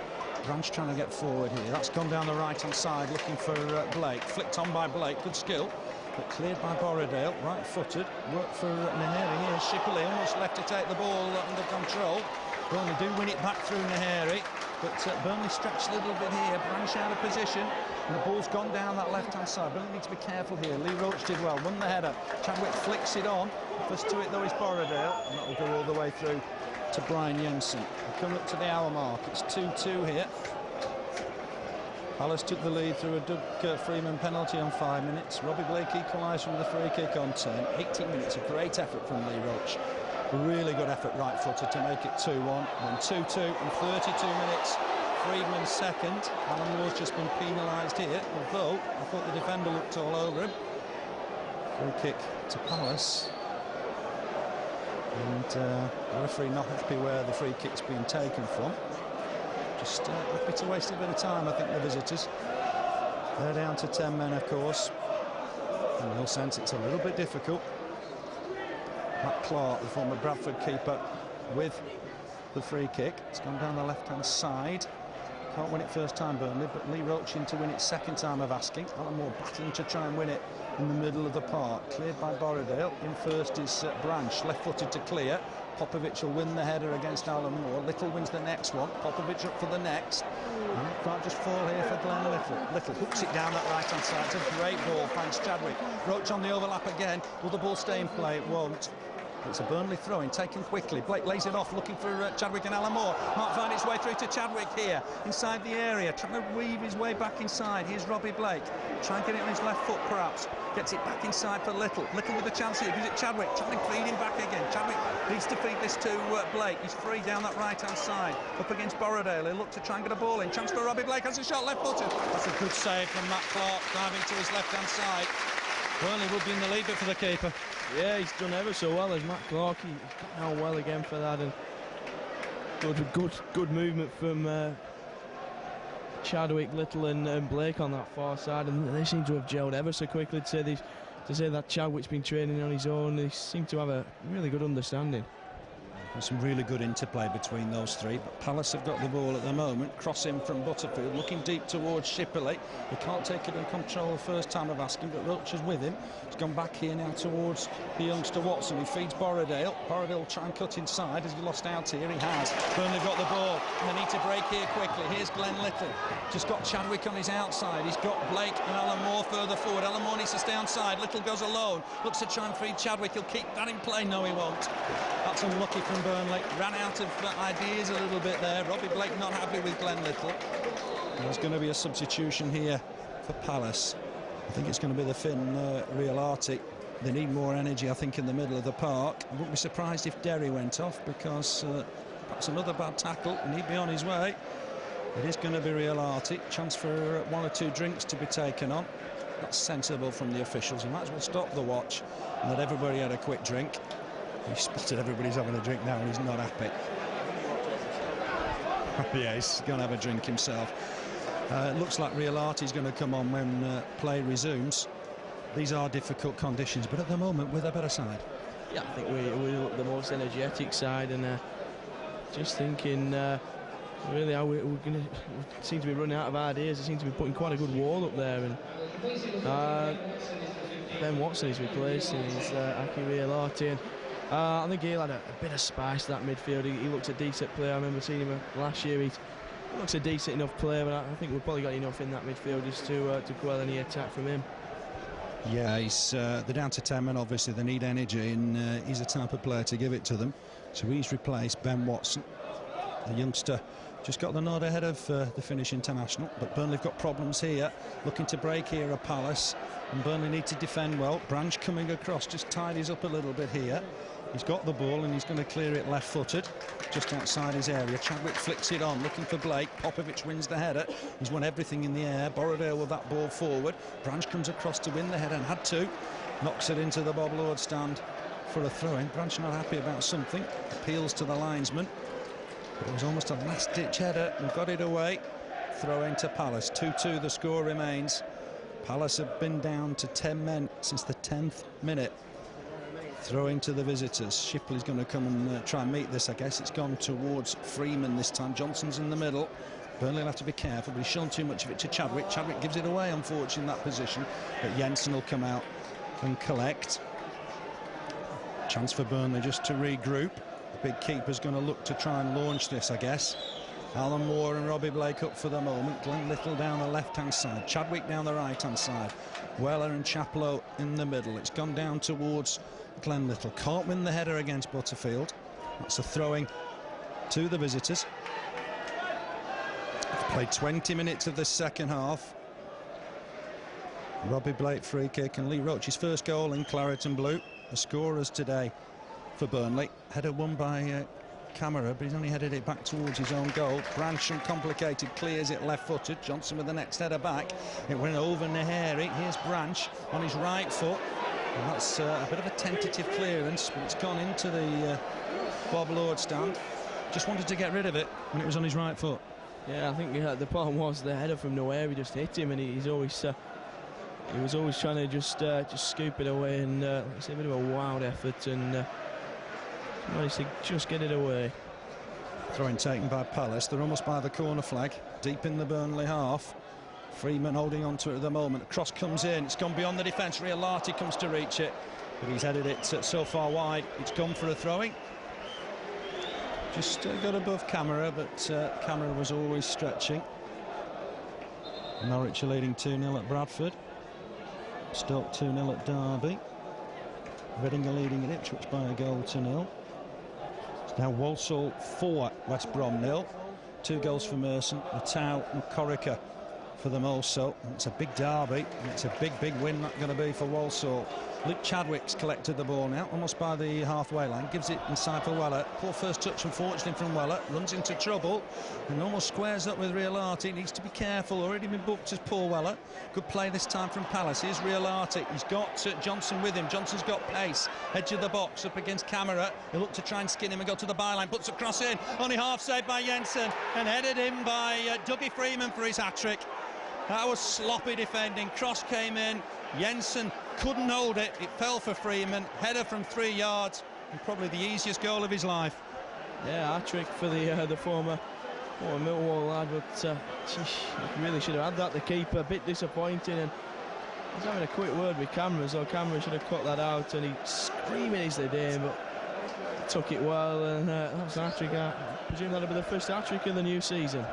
Branch trying to get forward here. That's gone down the right-hand side, looking for Blake. Flicked on by Blake. Good skill. But cleared by Borrowdale. Right-footed. Work for Gnohéré here. Shipperley almost left to take the ball under control. Burnley do win it back through Gnohéré, but Burnley stretch a little bit here. Branch out of position, and the ball's gone down that left-hand side. Burnley need to be careful here. Roche did well, won the header. Chadwick flicks it on. First to it though is Butterfield, and that will go all the way through to Jensen. We come up to the hour mark. It's 2-2 here. Palace took the lead through a Dougie Freedman penalty on 5 minutes. Robbie Blake equalised from the free kick on 10. 18 minutes, a great effort from Roche. Really good effort right-footed to make it 2-1. Then 2-2 and 32 minutes. Freedman's second. Alan Moore's just been penalised here, although I thought the defender looked all over him. Free kick to Palace. And the referee not happy where the free kick's been taken from. Just happy to waste a bit of time, I think, the visitors. They're down to 10 men, of course. And they'll sense it's a little bit difficult. Clarke, the former Bradford keeper, with the free kick. It's gone down the left-hand side. Can't win it first time, Burnley, but Roche in to win it second time of asking. Alan Moore battling to try and win it in the middle of the park. Cleared by Butterfield. In first is Branch, left-footed to clear. Popovic will win the header against Alan Moore. Little wins the next one. Popovic up for the next. And can't just fall here for Glenn Little. Little hooks it down that right-hand side. It's a great ball, thanks Chadwick. Roche on the overlap again. Will the ball stay in play? It won't. It's a Burnley throw-in, taken quickly. Blake lays it off, looking for Chadwick and Alan Moore. Can't find its way through to Chadwick here, inside the area, trying to weave his way back inside. Here's Robbie Blake. Try and get it on his left foot, perhaps. Gets it back inside for Little. Little with a chance here. Gives it Chadwick. Chadwick feeding back again. Chadwick needs to feed this to Blake. He's free down that right-hand side. Up against Butterfield. He'll look to try and get a ball in. Chance for Robbie Blake. Has a shot, left-footed. That's a good save from Clarke, diving to his left-hand side. Burnley would be in the lead, but for the keeper. Yeah, he's done ever so well as Clarke. He's got out well again for that, and good movement from Chadwick, Little, and Blake on that far side, and they seem to have gelled ever so quickly. To say that Chadwick's been training on his own, they seem to have a really good understanding. There's some really good interplay between those three, but Palace have got the ball at the moment. Cross in from Butterfield, looking deep towards Shipperley. He can't take it in control the first time of asking, but Roche is with him. He's gone back here now towards the youngster Watson, who feeds Butterfield. Butterfield will try and cut inside. Has he lost out here? He has. Burnley got the ball, and they need to break here quickly. Here's Glenn Little. Just got Chadwick on his outside. He's got Blake and Alan Moore further forward. Alan Moore needs to stay on side. Little goes alone. Looks to try and feed Chadwick. He'll keep that in play. No, he won't. That's unlucky from Burnley. Ran out of ideas a little bit there. Robbie Blake not happy with Glenn Little. There's going to be a substitution here for Palace. I think it's going to be the Finn Routledge. They need more energy, I think, in the middle of the park. I wouldn't be surprised if Derry went off, because perhaps another bad tackle and he'd be on his way. It is going to be Routledge. Chance for one or two drinks to be taken on. That's sensible from the officials. He might as well stop the watch and let everybody have a quick drink. He spotted everybody's having a drink now and he's not happy. Yeah, he's going to have a drink himself. It looks like Routledge is going to come on when play resumes. These are difficult conditions, but at the moment we're the better side. Yeah, I think we look the most energetic side, and just thinking really how we're going to seem to be running out of ideas. They seem to be putting quite a good wall up there, and Ben Watson is replacing his Routledge, and I think he'll add a bit of spice to that midfield. He looks a decent player. I remember seeing him last year. He looks a decent enough player, but I think we've probably got enough in that midfield just to quell any attack from him. Yeah, they're down to 10 men, obviously. They need energy, and he's the type of player to give it to them. So he's replaced Ben Watson. The youngster just got the nod ahead of the Finnish international, but Burnley have got problems here. Looking to break here at Palace, and Burnley need to defend well. Branch coming across, just tidies up a little bit here. He's got the ball and he's going to clear it left-footed, just outside his area. Chadwick flicks it on, looking for Blake. Popovic wins the header. He's won everything in the air. Butterfield with that ball forward. Branch comes across to win the header and had to. Knocks it into the Bob Lord stand for a throw-in. Branch not happy about something. Appeals to the linesman. But it was almost a last-ditch header and got it away. Throw-in to Palace. 2-2 the score remains. Palace have been down to 10 men since the 10th minute. Throw into the visitors. Shipperley's going to come and try and meet this, I guess. It's gone towards Freeman this time. Johnson's in the middle. Burnley will have to be careful, but he's shown too much of it to Chadwick. Chadwick gives it away, unfortunately, in that position. But Jensen will come out and collect. Chance for Burnley just to regroup. big keeper's going to look to try and launch this, I guess. Alan Moore and Robbie Blake up for the moment. Glenn Little down the left-hand side. Chadwick down the right-hand side. Weller and Chaplow in the middle. It's gone down towards Glenn Little. Can't win the header against Butterfield. That's a throwing to the visitors. They've played 20 minutes of the second half. Robbie Blake free kick and Lee Roche's first goal in claret and blue. The scorers today for Burnley. Header won by Camara, but he's only headed it back towards his own goal. Branch uncomplicated clears it left-footed. Johnson with the next header back. It went over Gnohéré. Here's Branch on his right foot. And that's a bit of a tentative clearance, but it's gone into the Bob Lord stand. Just wanted to get rid of it when it was on his right foot. Yeah, I think the problem was the header from Gnohéré just hit him, and he was always trying to just scoop it away, and it's a bit of a wild effort, and managed to just get it away. Throw-in taken by Palace. They're almost by the corner flag, deep in the Burnley half. Freeman holding on to it at the moment. The cross comes in. It's gone beyond the defence. Roche comes to reach it, but he's headed it so far wide. It's gone for a throwing. Just got above Camara, but Camara was always stretching. Norwich are leading 2-0 at Bradford. Stoke 2-0 at Derby. Reading are leading at Ipswich by a goal to 0. It's now Walsall 4, West Brom 0. 2 goals for Merson, Matau and Corica for them also. It's a big derby, and it's a big win that going to be for Walsall. Luke Chadwick's collected the ball now, almost by the halfway line, gives it inside for Weller. Poor first touch, unfortunately, from Weller. Runs into trouble and almost squares up with Roche. Needs to be careful. Already been booked as poor Weller. Good play this time from Palace. Here's Roche. He's got Johnson with him. Johnson's got pace. Edge of the box up against Camara. He'll look to try and skin him and go to the byline. Puts a cross in. Only half saved by Jensen and headed in by Dougie Freedman for his hat-trick. That was sloppy defending. Cross came in. Jensen couldn't hold it. It fell for Freeman. Header from 3 yards, and probably the easiest goal of his life. Yeah, hat-trick for the former Millwall lad, but really should have had that. The keeper, a bit disappointing, and he's having a quick word with Camara, so Camara should have cut that out, and he's screaming is the day, but he took it well, and that's an hat-trick. I presume that'll be the first hat-trick of the new season.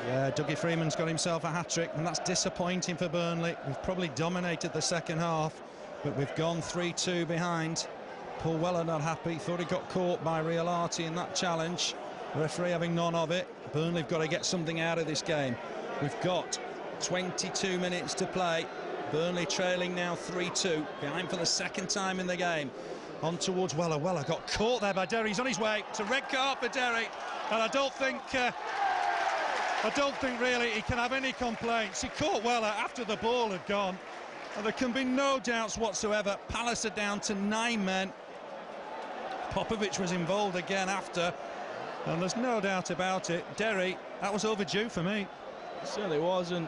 Yeah, Dougie Freeman's got himself a hat-trick, and that's disappointing for Burnley. We've probably dominated the second half, but we've gone 3-2 behind. Paul Weller not happy, thought he got caught by Roche in that challenge. The referee having none of it. Burnley have got to get something out of this game. We've got 22 minutes to play. Burnley trailing now 3-2, behind for the second time in the game. On towards Weller. Weller got caught there by Derry. He's on his way. It's a red card for Derry, and I don't think really he can have any complaints. He caught Weller after the ball had gone, and there can be no doubts whatsoever. Palace are down to 9 men. Popovic was involved again after, and there's no doubt about it. Derry, that was overdue for me. It certainly was, and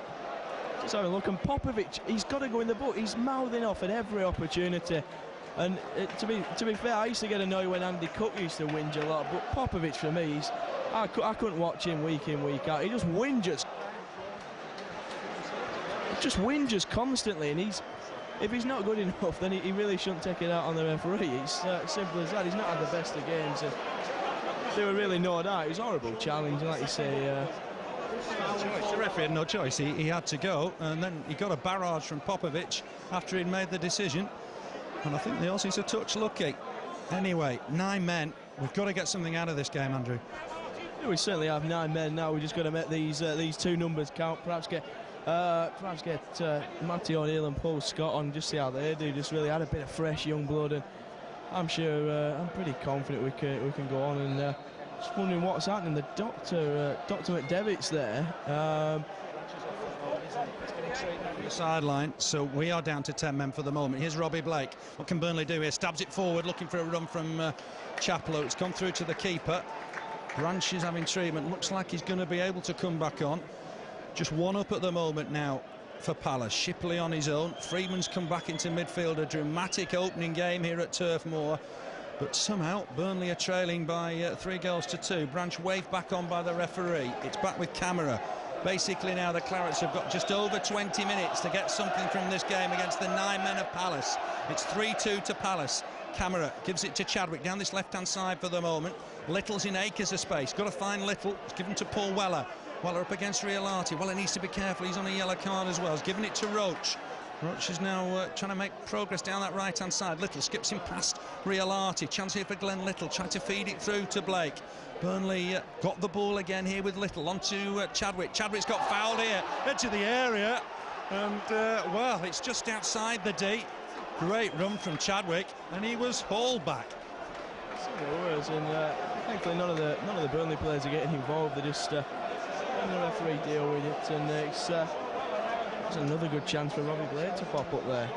just having a look, and Popovic, he's got to go in the book. He's mouthing off at every opportunity, and to be fair, I used to get annoyed when Andy Cook used to whinge a lot, but Popovic for me, I couldn't watch him week in, week out. He just whinges constantly, and if he's not good enough, then he really shouldn't take it out on the referee. It's simple as that. He's not had the best of games, and there were really no doubt. It was a horrible challenge, like you say. The referee had no choice. He had to go, and then he got a barrage from Popovic after he'd made the decision, and I think the Aussies are touch lucky. Anyway, 9 men. We've got to get something out of this game, Andrew. We certainly have 9 men now. We're just going to make these 2 numbers count. Perhaps get Matty O'Neill and Paul Scott on, just see how they do. Just really add a bit of fresh young blood, and I'm sure I'm pretty confident we can go on. And just wondering what's happening. The Dr. McDevitt's there. Sideline, so we are down to 10 men for the moment. Here's Robbie Blake. What can Burnley do here? Stabs it forward, looking for a run from Chaplow. It's gone through to the keeper. Branch is having treatment. Looks like he's going to be able to come back on. Just 1 up at the moment now for Palace. Shipperley on his own. Freedman's come back into midfield. A dramatic opening game here at Turf Moor, but somehow Burnley are trailing by 3 goals to 2. Branch waved back on by the referee. It's back with Camara. Basically now the Clarets have got just over 20 minutes to get something from this game against the 9 men of Palace. It's 3-2 to Palace. Camara gives it to Chadwick down this left-hand side for the moment. Little's in acres of space. Got to find Little. It's given to Paul Weller. Weller up against Riolati. Weller needs to be careful. He's on a yellow card as well. He's given it to Roche. Roche is now trying to make progress down that right-hand side. Little skips him past Riolati. Chance here for Glenn Little. Trying to feed it through to Blake. Burnley got the ball again here with Little. On to Chadwick. Chadwick's got fouled here. Edge of the area. And, well, it's just outside the D. Great run from Chadwick. And he was hauled back. Thankfully none of the Burnley players are getting involved. They're just letting the referee deal with it. And it's another good chance for Robbie Blake to pop up there.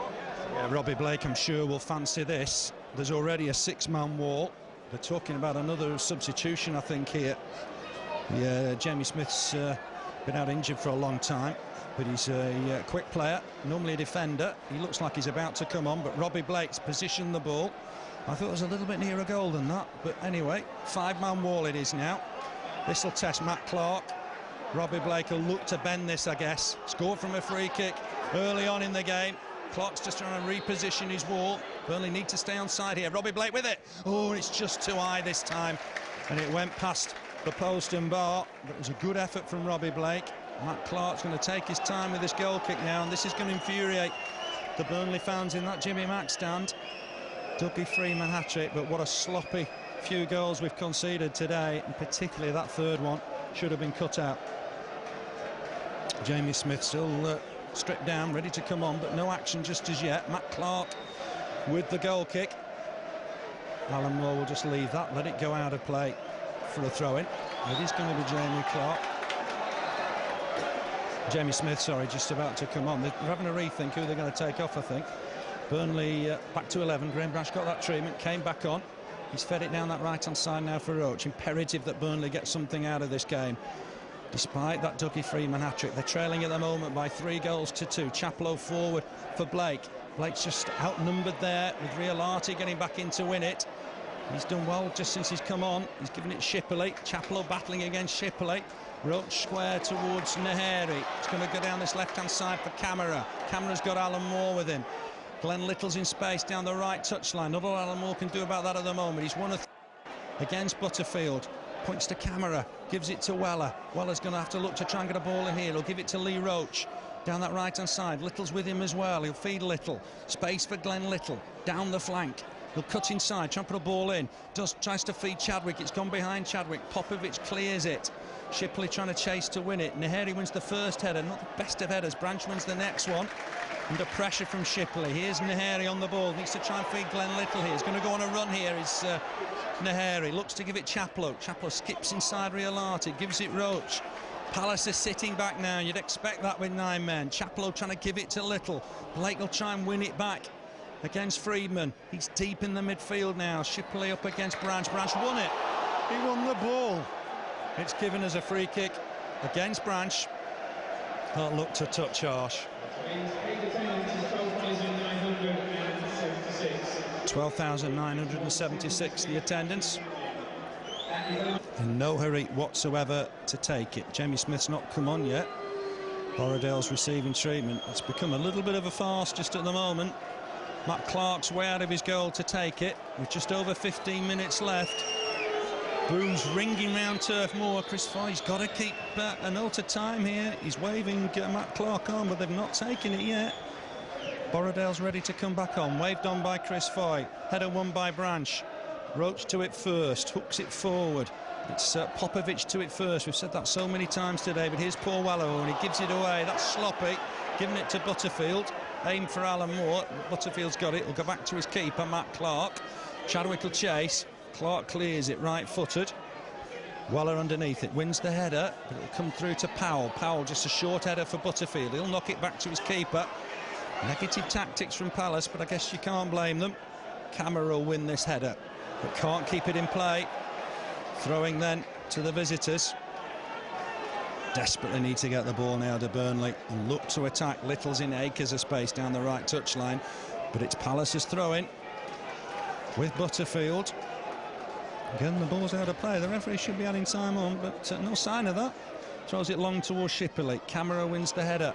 Yeah, Robbie Blake, I'm sure, will fancy this. There's already a 6-man wall. They're talking about another substitution, I think, here. Yeah, Jamie Smith's been out injured for a long time, but he's a quick player, normally a defender. He looks like he's about to come on, but Robbie Blake's positioned the ball. I thought it was a little bit nearer goal than that, but anyway, 5-man wall it is now. This will test Matt Clarke. Robbie Blake will look to bend this, I guess. Scored from a free kick early on in the game. Clarke's just trying to reposition his wall. Burnley need to stay on side here. Robbie Blake with it. Oh, it's just too high this time. And it went past the post and bar. But it was a good effort from Robbie Blake. Matt Clarke's going to take his time with this goal kick now. And this is going to infuriate the Burnley fans in that Jimmy Mack stand. Dougie Freedman hat-trick, but what a sloppy few goals we've conceded today. And particularly that third one should have been cut out. Jamie Smith still stripped down, ready to come on, but no action just as yet. Matt Clarke with the goal kick. Alan Moore will just leave that, let it go out of play for a throw-in. It is going to be Jamie Smith, sorry, just about to come on. They're having a rethink who they're going to take off, I think. Burnley back to 11. Graham Branch got that treatment, came back on. He's fed it down that right-hand side now for Roche. Imperative that Burnley get something out of this game. Despite that Dougie Freedman hat-trick, they're trailing at the moment by 3 goals to 2. Chaplow forward for Blake. Blake's just outnumbered there with Riolati getting back in to win it. He's done well just since he's come on. He's given it Shipperley. Chaplow battling against Shipperley. Roche square towards Gnohéré. It's going to go down this left-hand side for Camara. Camara's got Alan Moore with him. Glenn Little's in space down the right touchline. Not all Alan Moore can do about that at the moment. He's won against Butterfield. Points to Camara, gives it to Weller. Weller's going to have to look to try and get a ball in here. He'll give it to Lee Roche down that right-hand side. Little's with him as well. He'll feed Little. Space for Glenn Little down the flank. He'll cut inside, try and put a ball in. Tries to feed Chadwick. It's gone behind Chadwick. Popovic clears it. Shipperley trying to chase to win it. Gnohéré wins the first header. Not the best of headers. Branch wins the next one. Under pressure from Shipperley. Here's Gnohéré on the ball. Needs to try and feed Glenn Little here. He's going to go on a run here. Is Gnohéré. Looks to give it Chaplow. Chaplow skips inside Riolati. Gives it Roche. Palace is sitting back now. You'd expect that with 9 men. Chaplow trying to give it to Little. Blake will try and win it back against Freedman. He's deep in the midfield now. Shipperley up against Branch. Branch won it. He won the ball. It's given as a free kick against Branch. That looked a touch harsh. 12,976 the attendance. And no hurry whatsoever to take it. Jamie Smith's not come on yet. Borrowdale's receiving treatment. It's become a little bit of a farce just at the moment. Matt Clarke's way out of his goal to take it with just over 15 minutes left. Boos ringing round Turf Moor. Chris Foy's got to keep a note of time here. He's waving Matt Clarke on, but they've not taken it yet. Borrowdale's ready to come back on. Waved on by Chris Foy. Header won by Branch. Roche to it first. Hooks it forward. It's Popovic to it first. We've said that so many times today, but here's Paul Weller and he gives it away. That's sloppy. Giving it to Butterfield. Aim for Alan Moore. Butterfield's got it. He'll go back to his keeper, Matt Clarke. Chadwick will chase. Clarke clears it right-footed. Weller underneath it, wins the header, but it'll come through to Powell. Powell just a short header for Butterfield. He'll knock it back to his keeper. Negative tactics from Palace, but I guess you can't blame them. Camara will win this header, but can't keep it in play. Throwing then to the visitors. Desperately need to get the ball now to Burnley and look to attack. Little's in acres of space down the right touchline, but it's Palace's throw-in with Butterfield. Again, the ball's out of play. The referee should be adding time on, but no sign of that. Throws it long towards Shipperley. Camara wins the header.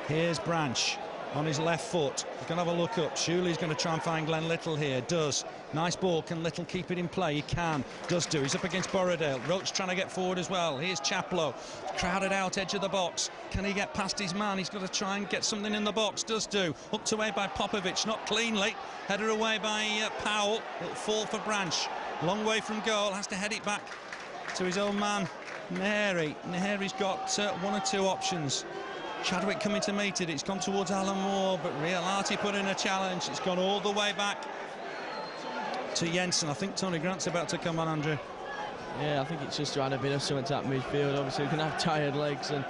Here's Branch. on his left foot. He's going to have a look up. Shuley's going to try and find Glenn Little here. Does. Nice ball. Can Little keep it in play? He can. Does do. He's up against Borrowdale. Roche trying to get forward as well. Here's Chaplow. Crowded out, edge of the box. Can he get past his man? He's got to try and get something in the box. Does do. Hooked away by Popovic. Not cleanly. Header away by Powell. It'll fall for Branch. Long way from goal. Has to head it back to his own man, Gnohéré. Gnohéré's got one or two options. Chadwick coming to meet it. It's gone towards Alan Moore, but Roche put in a challenge. It's gone all the way back to Jensen. I think Tony Grant's about to come on, Andrew. Yeah, I think it's just trying a bit of something to that midfield. Obviously, we can have tired legs and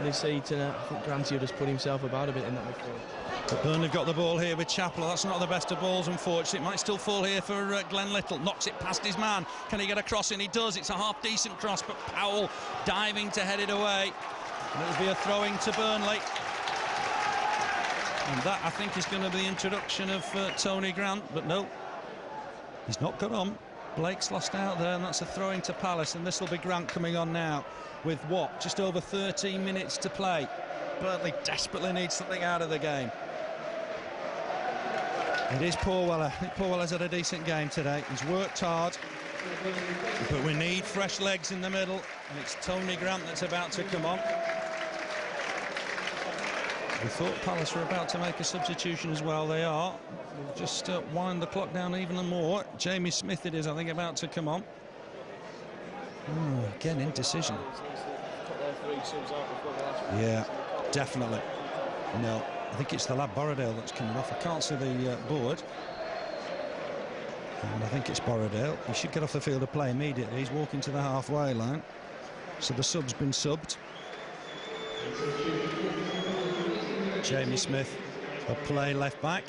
this heat, and I think Granty will just put himself about a bit in that midfield. But Burnley have got the ball here with Chaplow. That's not the best of balls, unfortunately. It might still fall here for Glenn Little. Knocks it past his man. Can he get a cross in? He does. It's a half-decent cross, but Powell diving to head it away. And it'll be a throw-in to Burnley. And that, I think, is going to be the introduction of Tony Grant. But no, he's not got on. Blake's lost out there, and that's a throw-in to Palace. And this will be Grant coming on now with what? Just over 13 minutes to play. Burnley desperately needs something out of the game. It is Paul Weller. I think Paul Weller's had a decent game today. He's worked hard, but we need fresh legs in the middle, and it's Tony Grant that's about to come on. We thought Palace were about to make a substitution as well. They are. We'll just wind the clock down even more. Jamie Smith it is, I think, about to come on. Again, indecision. Yeah, definitely. No, I think it's the lad Borrowdale that's coming off. I can't see the board. And I think it's Borrowdale. He should get off the field of play immediately. He's walking to the halfway line. So the sub's been subbed. Jamie Smith will play left back.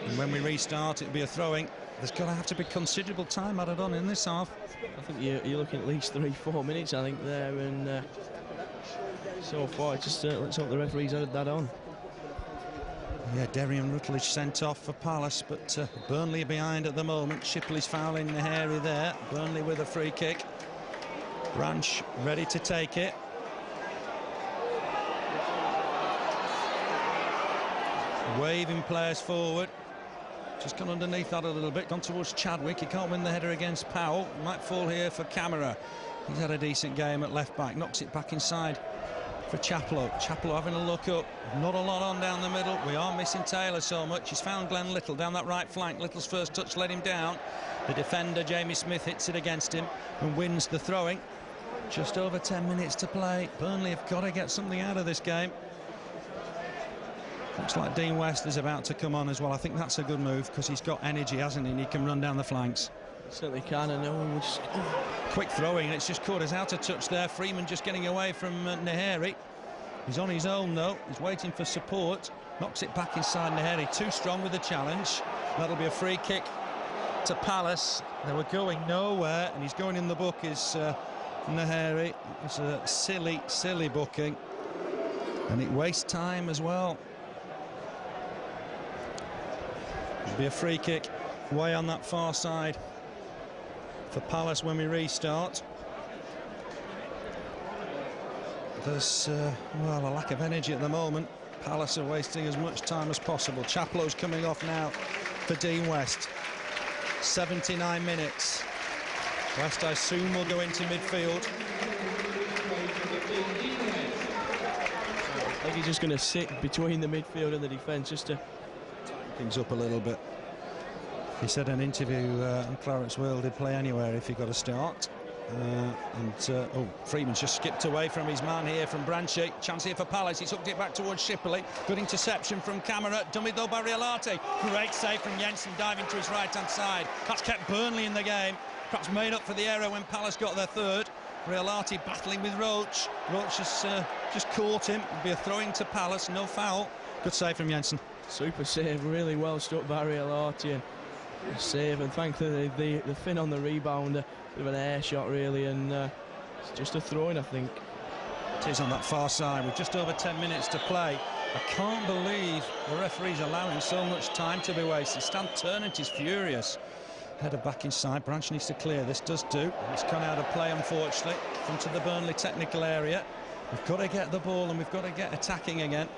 And when we restart, it'll be a throwing. There's going to have to be considerable time added on in this half. I think you're looking at least 3-4 minutes, I think, there. And so far, just let's hope the referee's added that on. Yeah, Derry and Routledge sent off for Palace, but Burnley behind at the moment. Shipperley's fouling Gnohéré there. Burnley with a free kick. Branch ready to take it. Waving players forward. Just gone underneath that a little bit. Gone towards Chadwick. He can't win the header against Powell. Might fall here for Camara. He's had a decent game at left back. Knocks it back inside for Chaplow. Chaplow having a look up. Not a lot on down the middle. We are missing Taylor so much. He's found Glenn Little down that right flank. Little's first touch let him down. The defender, Jamie Smith, hits it against him and wins the throwing. Just over 10 minutes to play. Burnley have got to get something out of this game. Looks like Dean West is about to come on as well. I think that's a good move because he's got energy, hasn't he? And he can run down the flanks. Certainly can, and no one would just... Quick throwing, and it's just caught us out of touch there. Freeman just getting away from Gnohéré. He's on his own though. He's waiting for support. Knocks it back inside Gnohéré. Too strong with the challenge. That'll be a free kick to Palace. They were going nowhere, and he's going in the book is Gnohéré. It's a silly booking, and it wastes time as well. It'll be a free kick way on that far side for Palace when we restart. There's well, a lack of energy at the moment. Palace are wasting as much time as possible. Chaplow's coming off now for Dean West. 79 minutes. West, I assume, will go into midfield. I think he's just going to sit between the midfield and the defence just to things up a little bit. He said in an interview on Claret's World he'd play anywhere if he got a start. Oh, Freeman's just skipped away from his man here from Branchy. Chance here for Palace. He's hooked it back towards Shipperley. Good interception from Camara. Dummy though by Roche. Great save from Jensen, diving to his right-hand side. That's kept Burnley in the game. Perhaps made up for the error when Palace got their third. Roche battling with Roche. Roche has just caught him. It'll be a throw-in to Palace. No foul. Good save from Jensen. Super save, really well struck by Roche, and save, and thankfully the fin on the rebound, a bit of an air shot really, and it's just a throw-in, I think. It is on that far side with just over 10 minutes to play. I can't believe the referee's allowing so much time to be wasted. Stan Ternent is furious. Header back inside. Branch needs to clear this. Does do. It's gone out of play, unfortunately, into the Burnley technical area. We've got to get the ball and we've got to get attacking again.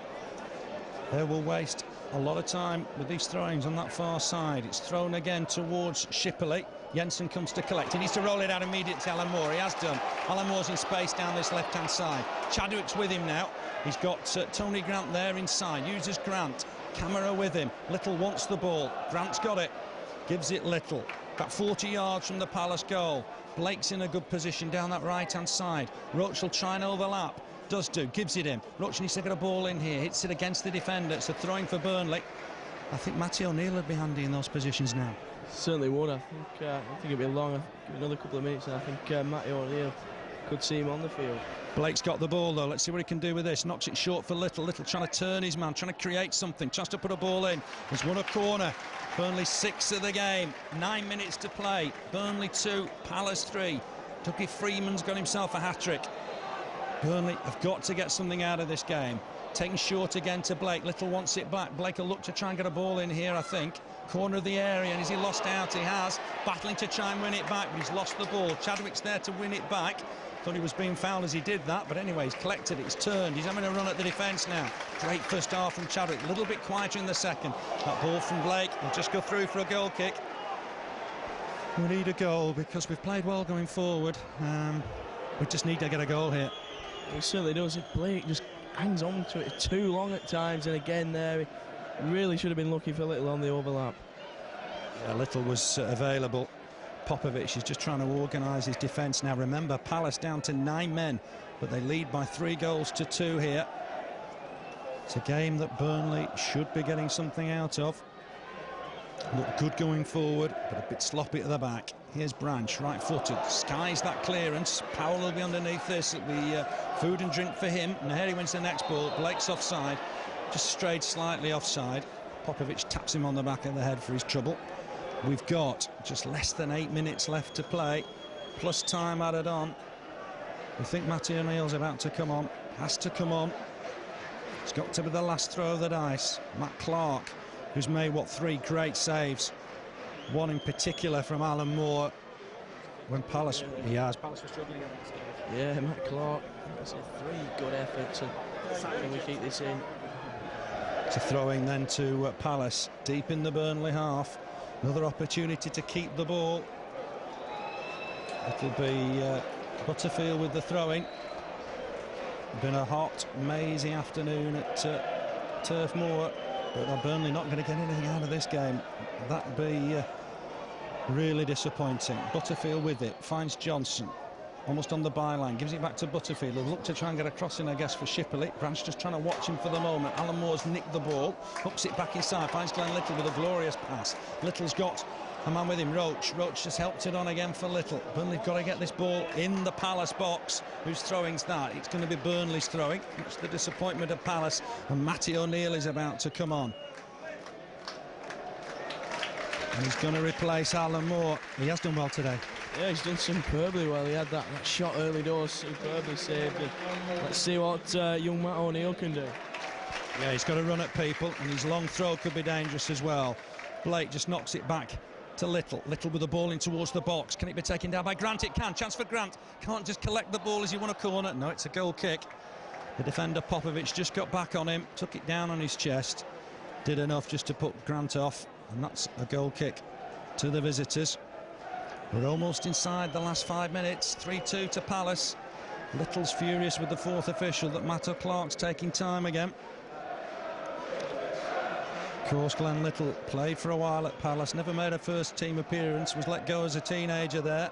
They will waste a lot of time with these throw-ins on that far side. It's thrown again towards Shipperley. Jensen comes to collect. He needs to roll it out immediately to Alan Moore. He has done. Alan Moore's in space down this left-hand side. Chadwick's with him now. He's got Tony Grant there inside. Uses Grant. Camara with him. Little wants the ball. Grant's got it. Gives it Little. About 40 yards from the Palace goal. Blake's in a good position down that right-hand side. Roche will try and overlap. Does do. Gives it him. Roche needs to get a ball in here. Hits it against the defender. It's a throw-in for Burnley. I think Matty O'Neill would be handy in those positions now. Certainly would. I think it'd be long. Give it another couple of minutes, and I think Matty O'Neill could see him on the field. Blake's got the ball though. Let's see what he can do with this. Knocks it short for Little. Little trying to turn his man, trying to create something. Chance to put a ball in. He's won a corner. Burnley 6 of the game. 9 minutes to play. Burnley 2, Palace 3. Dougie Freedman's got himself a hat-trick. Burnley have got to get something out of this game. Taken short again to Blake. Little wants it back. Blake will look to try and get a ball in here, I think. Corner of the area, and has he lost out? He has. Battling to try and win it back, but he's lost the ball. Chadwick's there to win it back. Thought he was being fouled as he did that, but anyway, he's collected it. He's turned. He's having a run at the defence now. Great first half from Chadwick. A little bit quieter in the second. That ball from Blake will just go through for a goal kick. We need a goal because we've played well going forward. We just need to get a goal here. He certainly does. Blake just hangs on to it too long at times, and again there he really should have been looking for Little on the overlap. Yeah, Little was available. Popovic is just trying to organise his defence now. Remember, Palace down to 9 men, but they lead by 3 goals to 2 here. It's a game that Burnley should be getting something out of. Look good going forward, but a bit sloppy at the back. Here's Branch, right-footed, skies that clearance. Powell will be underneath this. It'll be food and drink for him. Gnohéré wins the next ball. Blake's offside, just strayed slightly offside. Popovic taps him on the back of the head for his trouble. We've got just less than 8 minutes left to play, plus time added on. We think Matty O'Neill's about to come on. Has to come on. It's got to be the last throw of the dice. Matt Clarke, who's made, what, 3 great saves. One in particular from Alan Moore. When Palace... He has. Palace was struggling against this game. Yeah, Matt Clarke. That's 3 good efforts, and can we keep this in? It's a throw-in then to Palace, deep in the Burnley half. Another opportunity to keep the ball. It'll be Butterfield with the throw-in. Been a hot, mazy afternoon at Turf Moor, but Burnley not going to get anything out of this game. That'd be really disappointing. Butterfield with it, finds Johnson. Almost on the byline, gives it back to Butterfield. He'll look to try and get a crossing, I guess, for Shipperley. Branch just trying to watch him for the moment. Alan Moore's nicked the ball, hooks it back inside, finds Glenn Little with a glorious pass. Little's got a man with him, Roche. Roche just helped it on again for Little. Burnley've got to get this ball in the Palace box. Whose throwing's that? It's going to be Burnley's throwing. It's the disappointment of Palace, and Matty O'Neill is about to come on. And he's going to replace Alan Moore. He has done well today. Yeah, he's done superbly well. He had that shot early doors, superbly saved. And let's see what young Matt O'Neill can do. Yeah, he's got to run at people, and his long throw could be dangerous as well. Blake just knocks it back to Little. Little with the ball in towards the box. Can it be taken down by Grant? It can. Chance for Grant. Can't just collect the ball as you want a corner. No, it's a goal kick. The defender Popovic just got back on him, took it down on his chest, did enough just to put Grant off, and that's a goal kick to the visitors. We're almost inside the last 5 minutes. 3-2 to Palace. Little's furious with the 4th official that Matt Clarke's taking time again. Of course, Glenn Little played for a while at Palace, never made a first team appearance, was let go as a teenager there.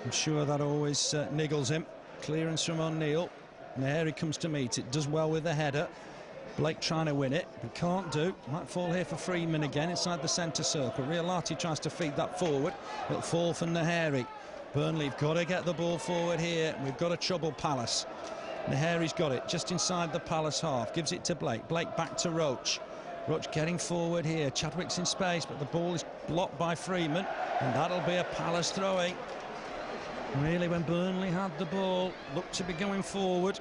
I'm sure that always niggles him. Clearance from O'Neill. Gnohéré comes to meet it, does well with the header. Blake trying to win it, but can't do. Might fall here for Freedman again inside the centre circle. Riolati tries to feed that forward. It'll fall for Gnohéré. Burnley have got to get the ball forward here. We've got to trouble Palace. Gnohéré's got it just inside the Palace half. Gives it to Blake. Blake back to Roche. Roche getting forward here. Chadwick's in space, but the ball is blocked by Freedman, and that'll be a Palace throwing. Really, when Burnley had the ball, looked to be going forward.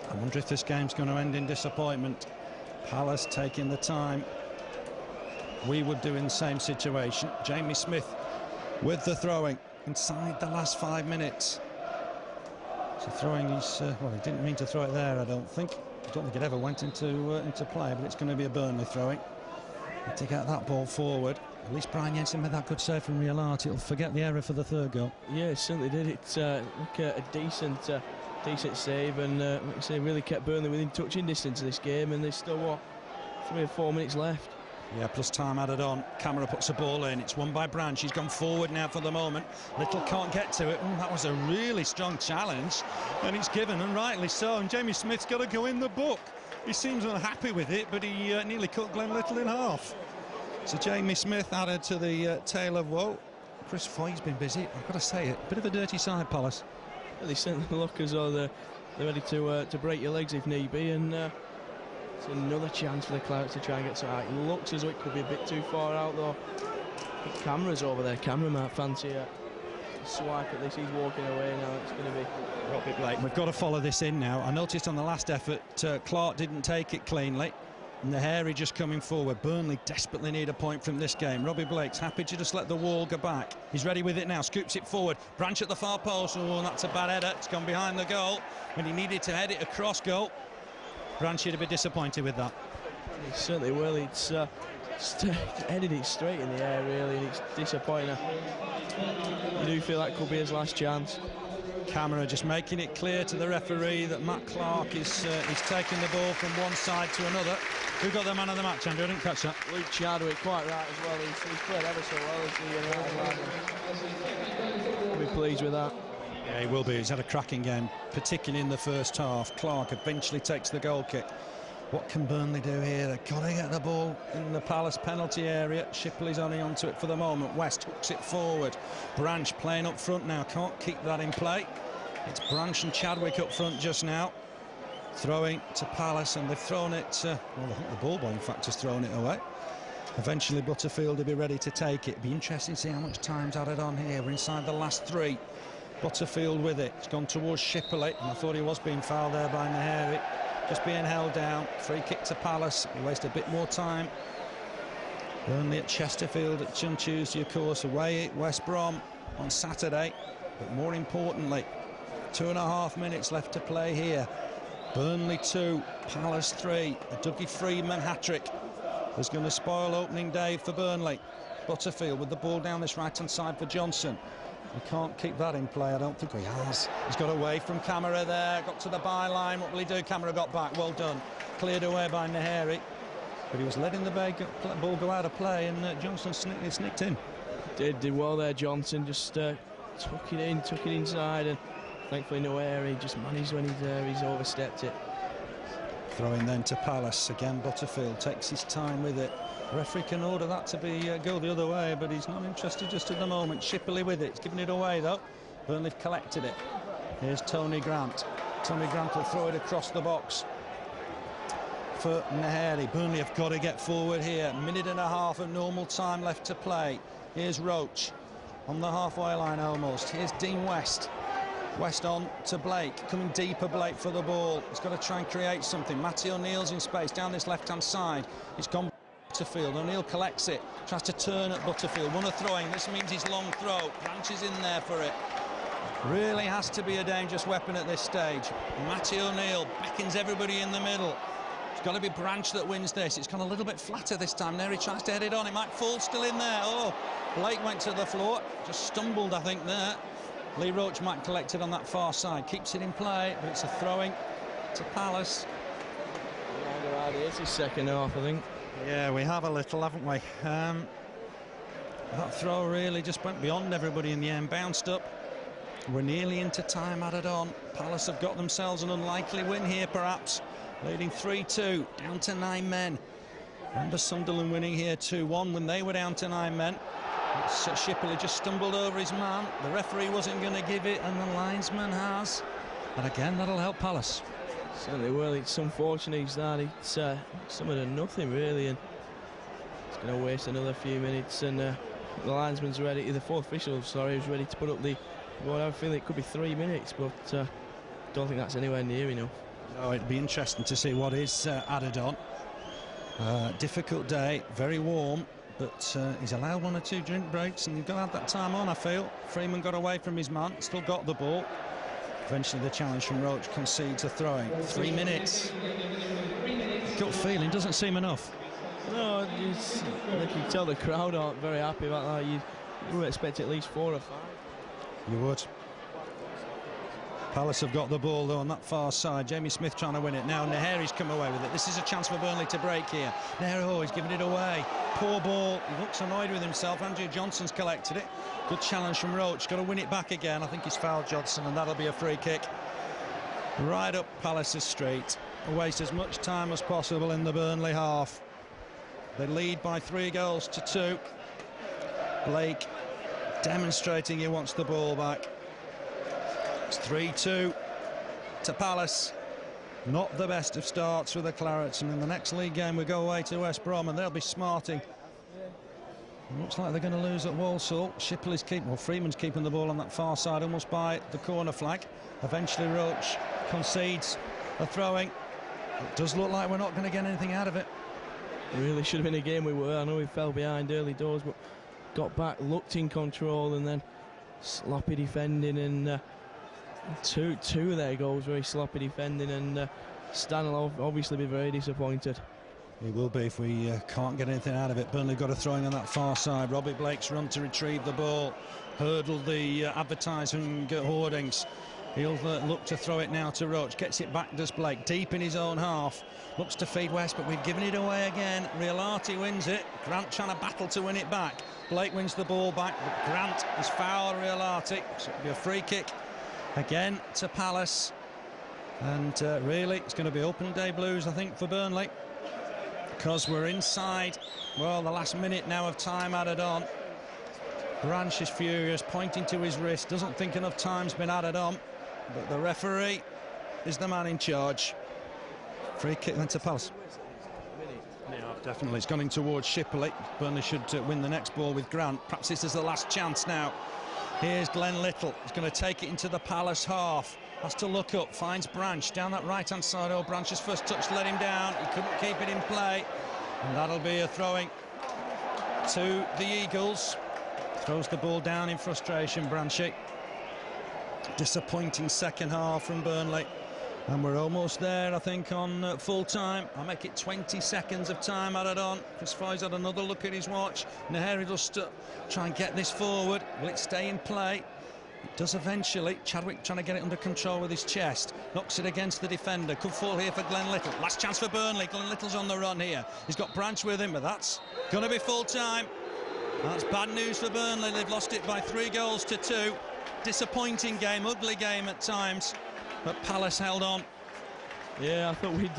I wonder if this game's going to end in disappointment. Palace taking the time we would do in the same situation. Jamie Smith with the throwing inside the last 5 minutes. So throwing is, well, he didn't mean to throw it there, I don't think. I don't think it ever went into play, but it's going to be a Burnley throwing. To get that ball forward. At least Brian Jensen made that good save from real art. He'll forget the error for the third goal. Yeah, it certainly did. It's a decent save, and like I say, really kept Burnley within touching distance of this game, and there's still, what, 3 or 4 minutes left. Yeah, plus time added on. Camara puts the ball in. It's won by Branch. He's gone forward now for the moment. Little can't get to it. That was a really strong challenge, and it's given, and rightly so. And Jamie Smith's got to go in the book. He seems unhappy with it, but he nearly cut Glenn Little in half. So Jamie Smith added to the tale of woe. Chris Foy's been busy. I've got to say it. Bit of a dirty side, Palace. Yeah, they certainly look as though they're ready to break your legs if need be, and it's another chance for the Clarke to try and get to it. It looks as though it could be a bit too far out, though. The camera's over there. Camera might fancy a swipe at this. He's walking away now. It's going to be Robbie Blake. We've got to follow this in now. I noticed on the last effort, Clarke didn't take it cleanly. Gnohéré just coming forward. Burnley desperately need a point from this game. Robbie Blake's happy to just let the wall go back. He's ready with it now, scoops it forward. Branch at the far post. Oh, that's a bad header. It's gone behind the goal when he needed to head it across goal. Branch should have been disappointed with that. He certainly will. It's headed it straight in the air, really, and it's disappointing. You do feel that could be his last chance. Camara just making it clear to the referee that Matt Clarke is taking the ball from one side to another. Who got the man of the match, Andrew? I didn't catch that. Luke Chadwick, quite right as well. He's played ever so well as the We'll be pleased with that. Yeah, he will be. He's had a cracking game, particularly in the first half. Clarke eventually takes the goal kick. What can Burnley do here? They've got to get the ball in the Palace penalty area. Shipperley's only onto it for the moment. West hooks it forward. Branch playing up front now. Can't keep that in play. It's Branch and Chadwick up front just now. Throwing to Palace, and they've thrown it... well, I think the ball boy, in fact, has thrown it away. Eventually, Butterfield will be ready to take it. Be interesting to see how much time's added on here. We're inside the last 3. Butterfield with it. It's gone towards Shipperley, and I thought he was being fouled there by Gnohéré. Just being held down. Free kick to Palace. We waste a bit more time. Burnley at Chesterfield on Tuesday, of course. Away at West Brom on Saturday. But more importantly, 2.5 minutes left to play here. Burnley 2, Palace 3. A Dougie Freedman hat-trick is going to spoil opening day for Burnley. Butterfield with the ball down this right-hand side for Johnson. He can't keep that in play, I don't think he has. He's got away from Camara there, got to the byline. What will he do? Camara got back, well done. Cleared away by Gnohéré. But he was letting the ball go out of play, and Johnson sneaked in. Did well there, Johnson. Just took it inside, and thankfully Gnohéré just managed when he's overstepped it. Throwing then to Palace. Again, Butterfield takes his time with it. The referee can order that to be go the other way, but he's not interested just at the moment. Shipperley with it. He's giving it away, though. Burnley have collected it. Here's Tony Grant. Tony Grant will throw it across the box for Gnohéré. Burnley have got to get forward here. 1.5 minutes of normal time left to play. Here's Roche on the halfway line almost. Here's Dean West. West on to Blake, coming deeper Blake for the ball. He's got to try and create something. Matty O'Neill's in space down this left-hand side. It's gone Butterfield. O'Neill collects it, tries to turn at Butterfield. One a throwing. This means his long throw. Branch is in there for it. Really has to be a dangerous weapon at this stage. Matty O'Neill beckons everybody in the middle. It's got to be Branch that wins this. It's gone a little bit flatter this time. Derry tries to head it on. It might fall still in there. Oh, Blake went to the floor. Just stumbled, I think, there. Lee Roche might collect it on that far side. Keeps it in play, but it's a throwing to Palace. It's his second half, I think. Yeah, we have a little, haven't we? That throw really just went beyond everybody in the end. Bounced up. We're nearly into time added on. Palace have got themselves an unlikely win here, perhaps. Leading 3-2, down to 9 men. Remember Sunderland winning here 2-1 when they were down to 9 men. Shipperley just stumbled over his man. The referee wasn't going to give it, and the linesman has. And again, that'll help Palace. Certainly will. It's unfortunate that it's something to nothing, really, and it's going to waste another few minutes. And the linesman's ready, the fourth official, sorry, is ready to put up the. Well, I feel it could be 3 minutes, but don't think that's anywhere near enough. No, it'd be interesting to see what is added on. Difficult day, very warm. But he's allowed 1 or 2 drink breaks, and you've got to have that time on, I feel. Freeman got away from his man, still got the ball. Eventually the challenge from Roche concedes a throwing. 3 minutes. Gut feeling, doesn't seem enough. No, like you tell the crowd aren't very happy about that. You would expect at least 4 or 5. You would. Palace have got the ball though on that far side. Jamie Smith trying to win it now. Gnohéré's come away with it. This is a chance for Burnley to break here. Gnohéré is giving it away. Poor ball. He looks annoyed with himself. Andrew Johnson's collected it. Good challenge from Roche. Got to win it back again. I think he's fouled Johnson, and that'll be a free kick. Right up Palace's street. Waste as much time as possible in the Burnley half. They lead by 3 goals to 2. Blake demonstrating he wants the ball back. It's 3-2 to Palace. Not the best of starts for the Clarets, and in the next league game we go away to West Brom and they'll be smarting. It looks like they're going to lose at Walsall. Shipperley's Freeman's keeping the ball on that far side almost by the corner flag. Eventually Roche concedes a throwing. It does look like we're not going to get anything out of it. It really should have been a game we were. I know we fell behind early doors, but got back, looked in control, and then sloppy defending, and two of their goals very sloppy defending, and Stan will obviously be very disappointed. He will be if we can't get anything out of it. Burnley got a throwing on that far side. Robbie Blake's run to retrieve the ball, hurdled the advertising hoardings. He'll look to throw it now to Roche. Gets it back, does Blake, deep in his own half. Looks to feed West, but we've given it away again. Riolati wins it. Grant trying to battle to win it back. Blake wins the ball back, but Grant has fouled Riolati. So it'll be a free kick again to Palace. And really, it's going to be open day blues, I think, for Burnley. Because we're inside, well, the last minute now of time added on. Branch is furious, pointing to his wrist. Doesn't think enough time's been added on. But the referee is the man in charge. Free kick then to Palace. Yeah, definitely. It's gone in towards Shipperley. Burnley should win the next ball with Grant. Perhaps this is the last chance now. Here's Glenn Little. He's going to take it into the Palace half. Has to look up, finds Branch down that right-hand side. Oh, Branch's first touch let him down. He couldn't keep it in play. And that'll be a throwing to the Eagles. Throws the ball down in frustration, Branchy. Disappointing second half from Burnley. And we're almost there, I think, on full time. I'll make it 20 seconds of time added on. Chris Foy's had another look at his watch. Gnohéré does try and get this forward. Will it stay in play? It does eventually. Chadwick trying to get it under control with his chest. Knocks it against the defender. Could fall here for Glenn Little. Last chance for Burnley. Glenn Little's on the run here. He's got Branch with him, but that's going to be full time. That's bad news for Burnley. They've lost it by 3 goals to 2. Disappointing game, ugly game at times, but Palace held on. Yeah, I thought we'd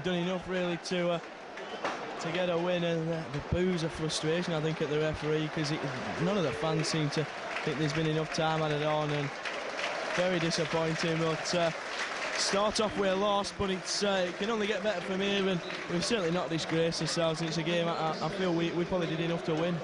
done enough really to get a win, and the boos of frustration, I think, at the referee, because none of the fans seem to think there's been enough time added on, and very disappointing. But start off with a loss, but it can only get better from here, and we've certainly not disgraced ourselves. It's a game I feel we probably did enough to win.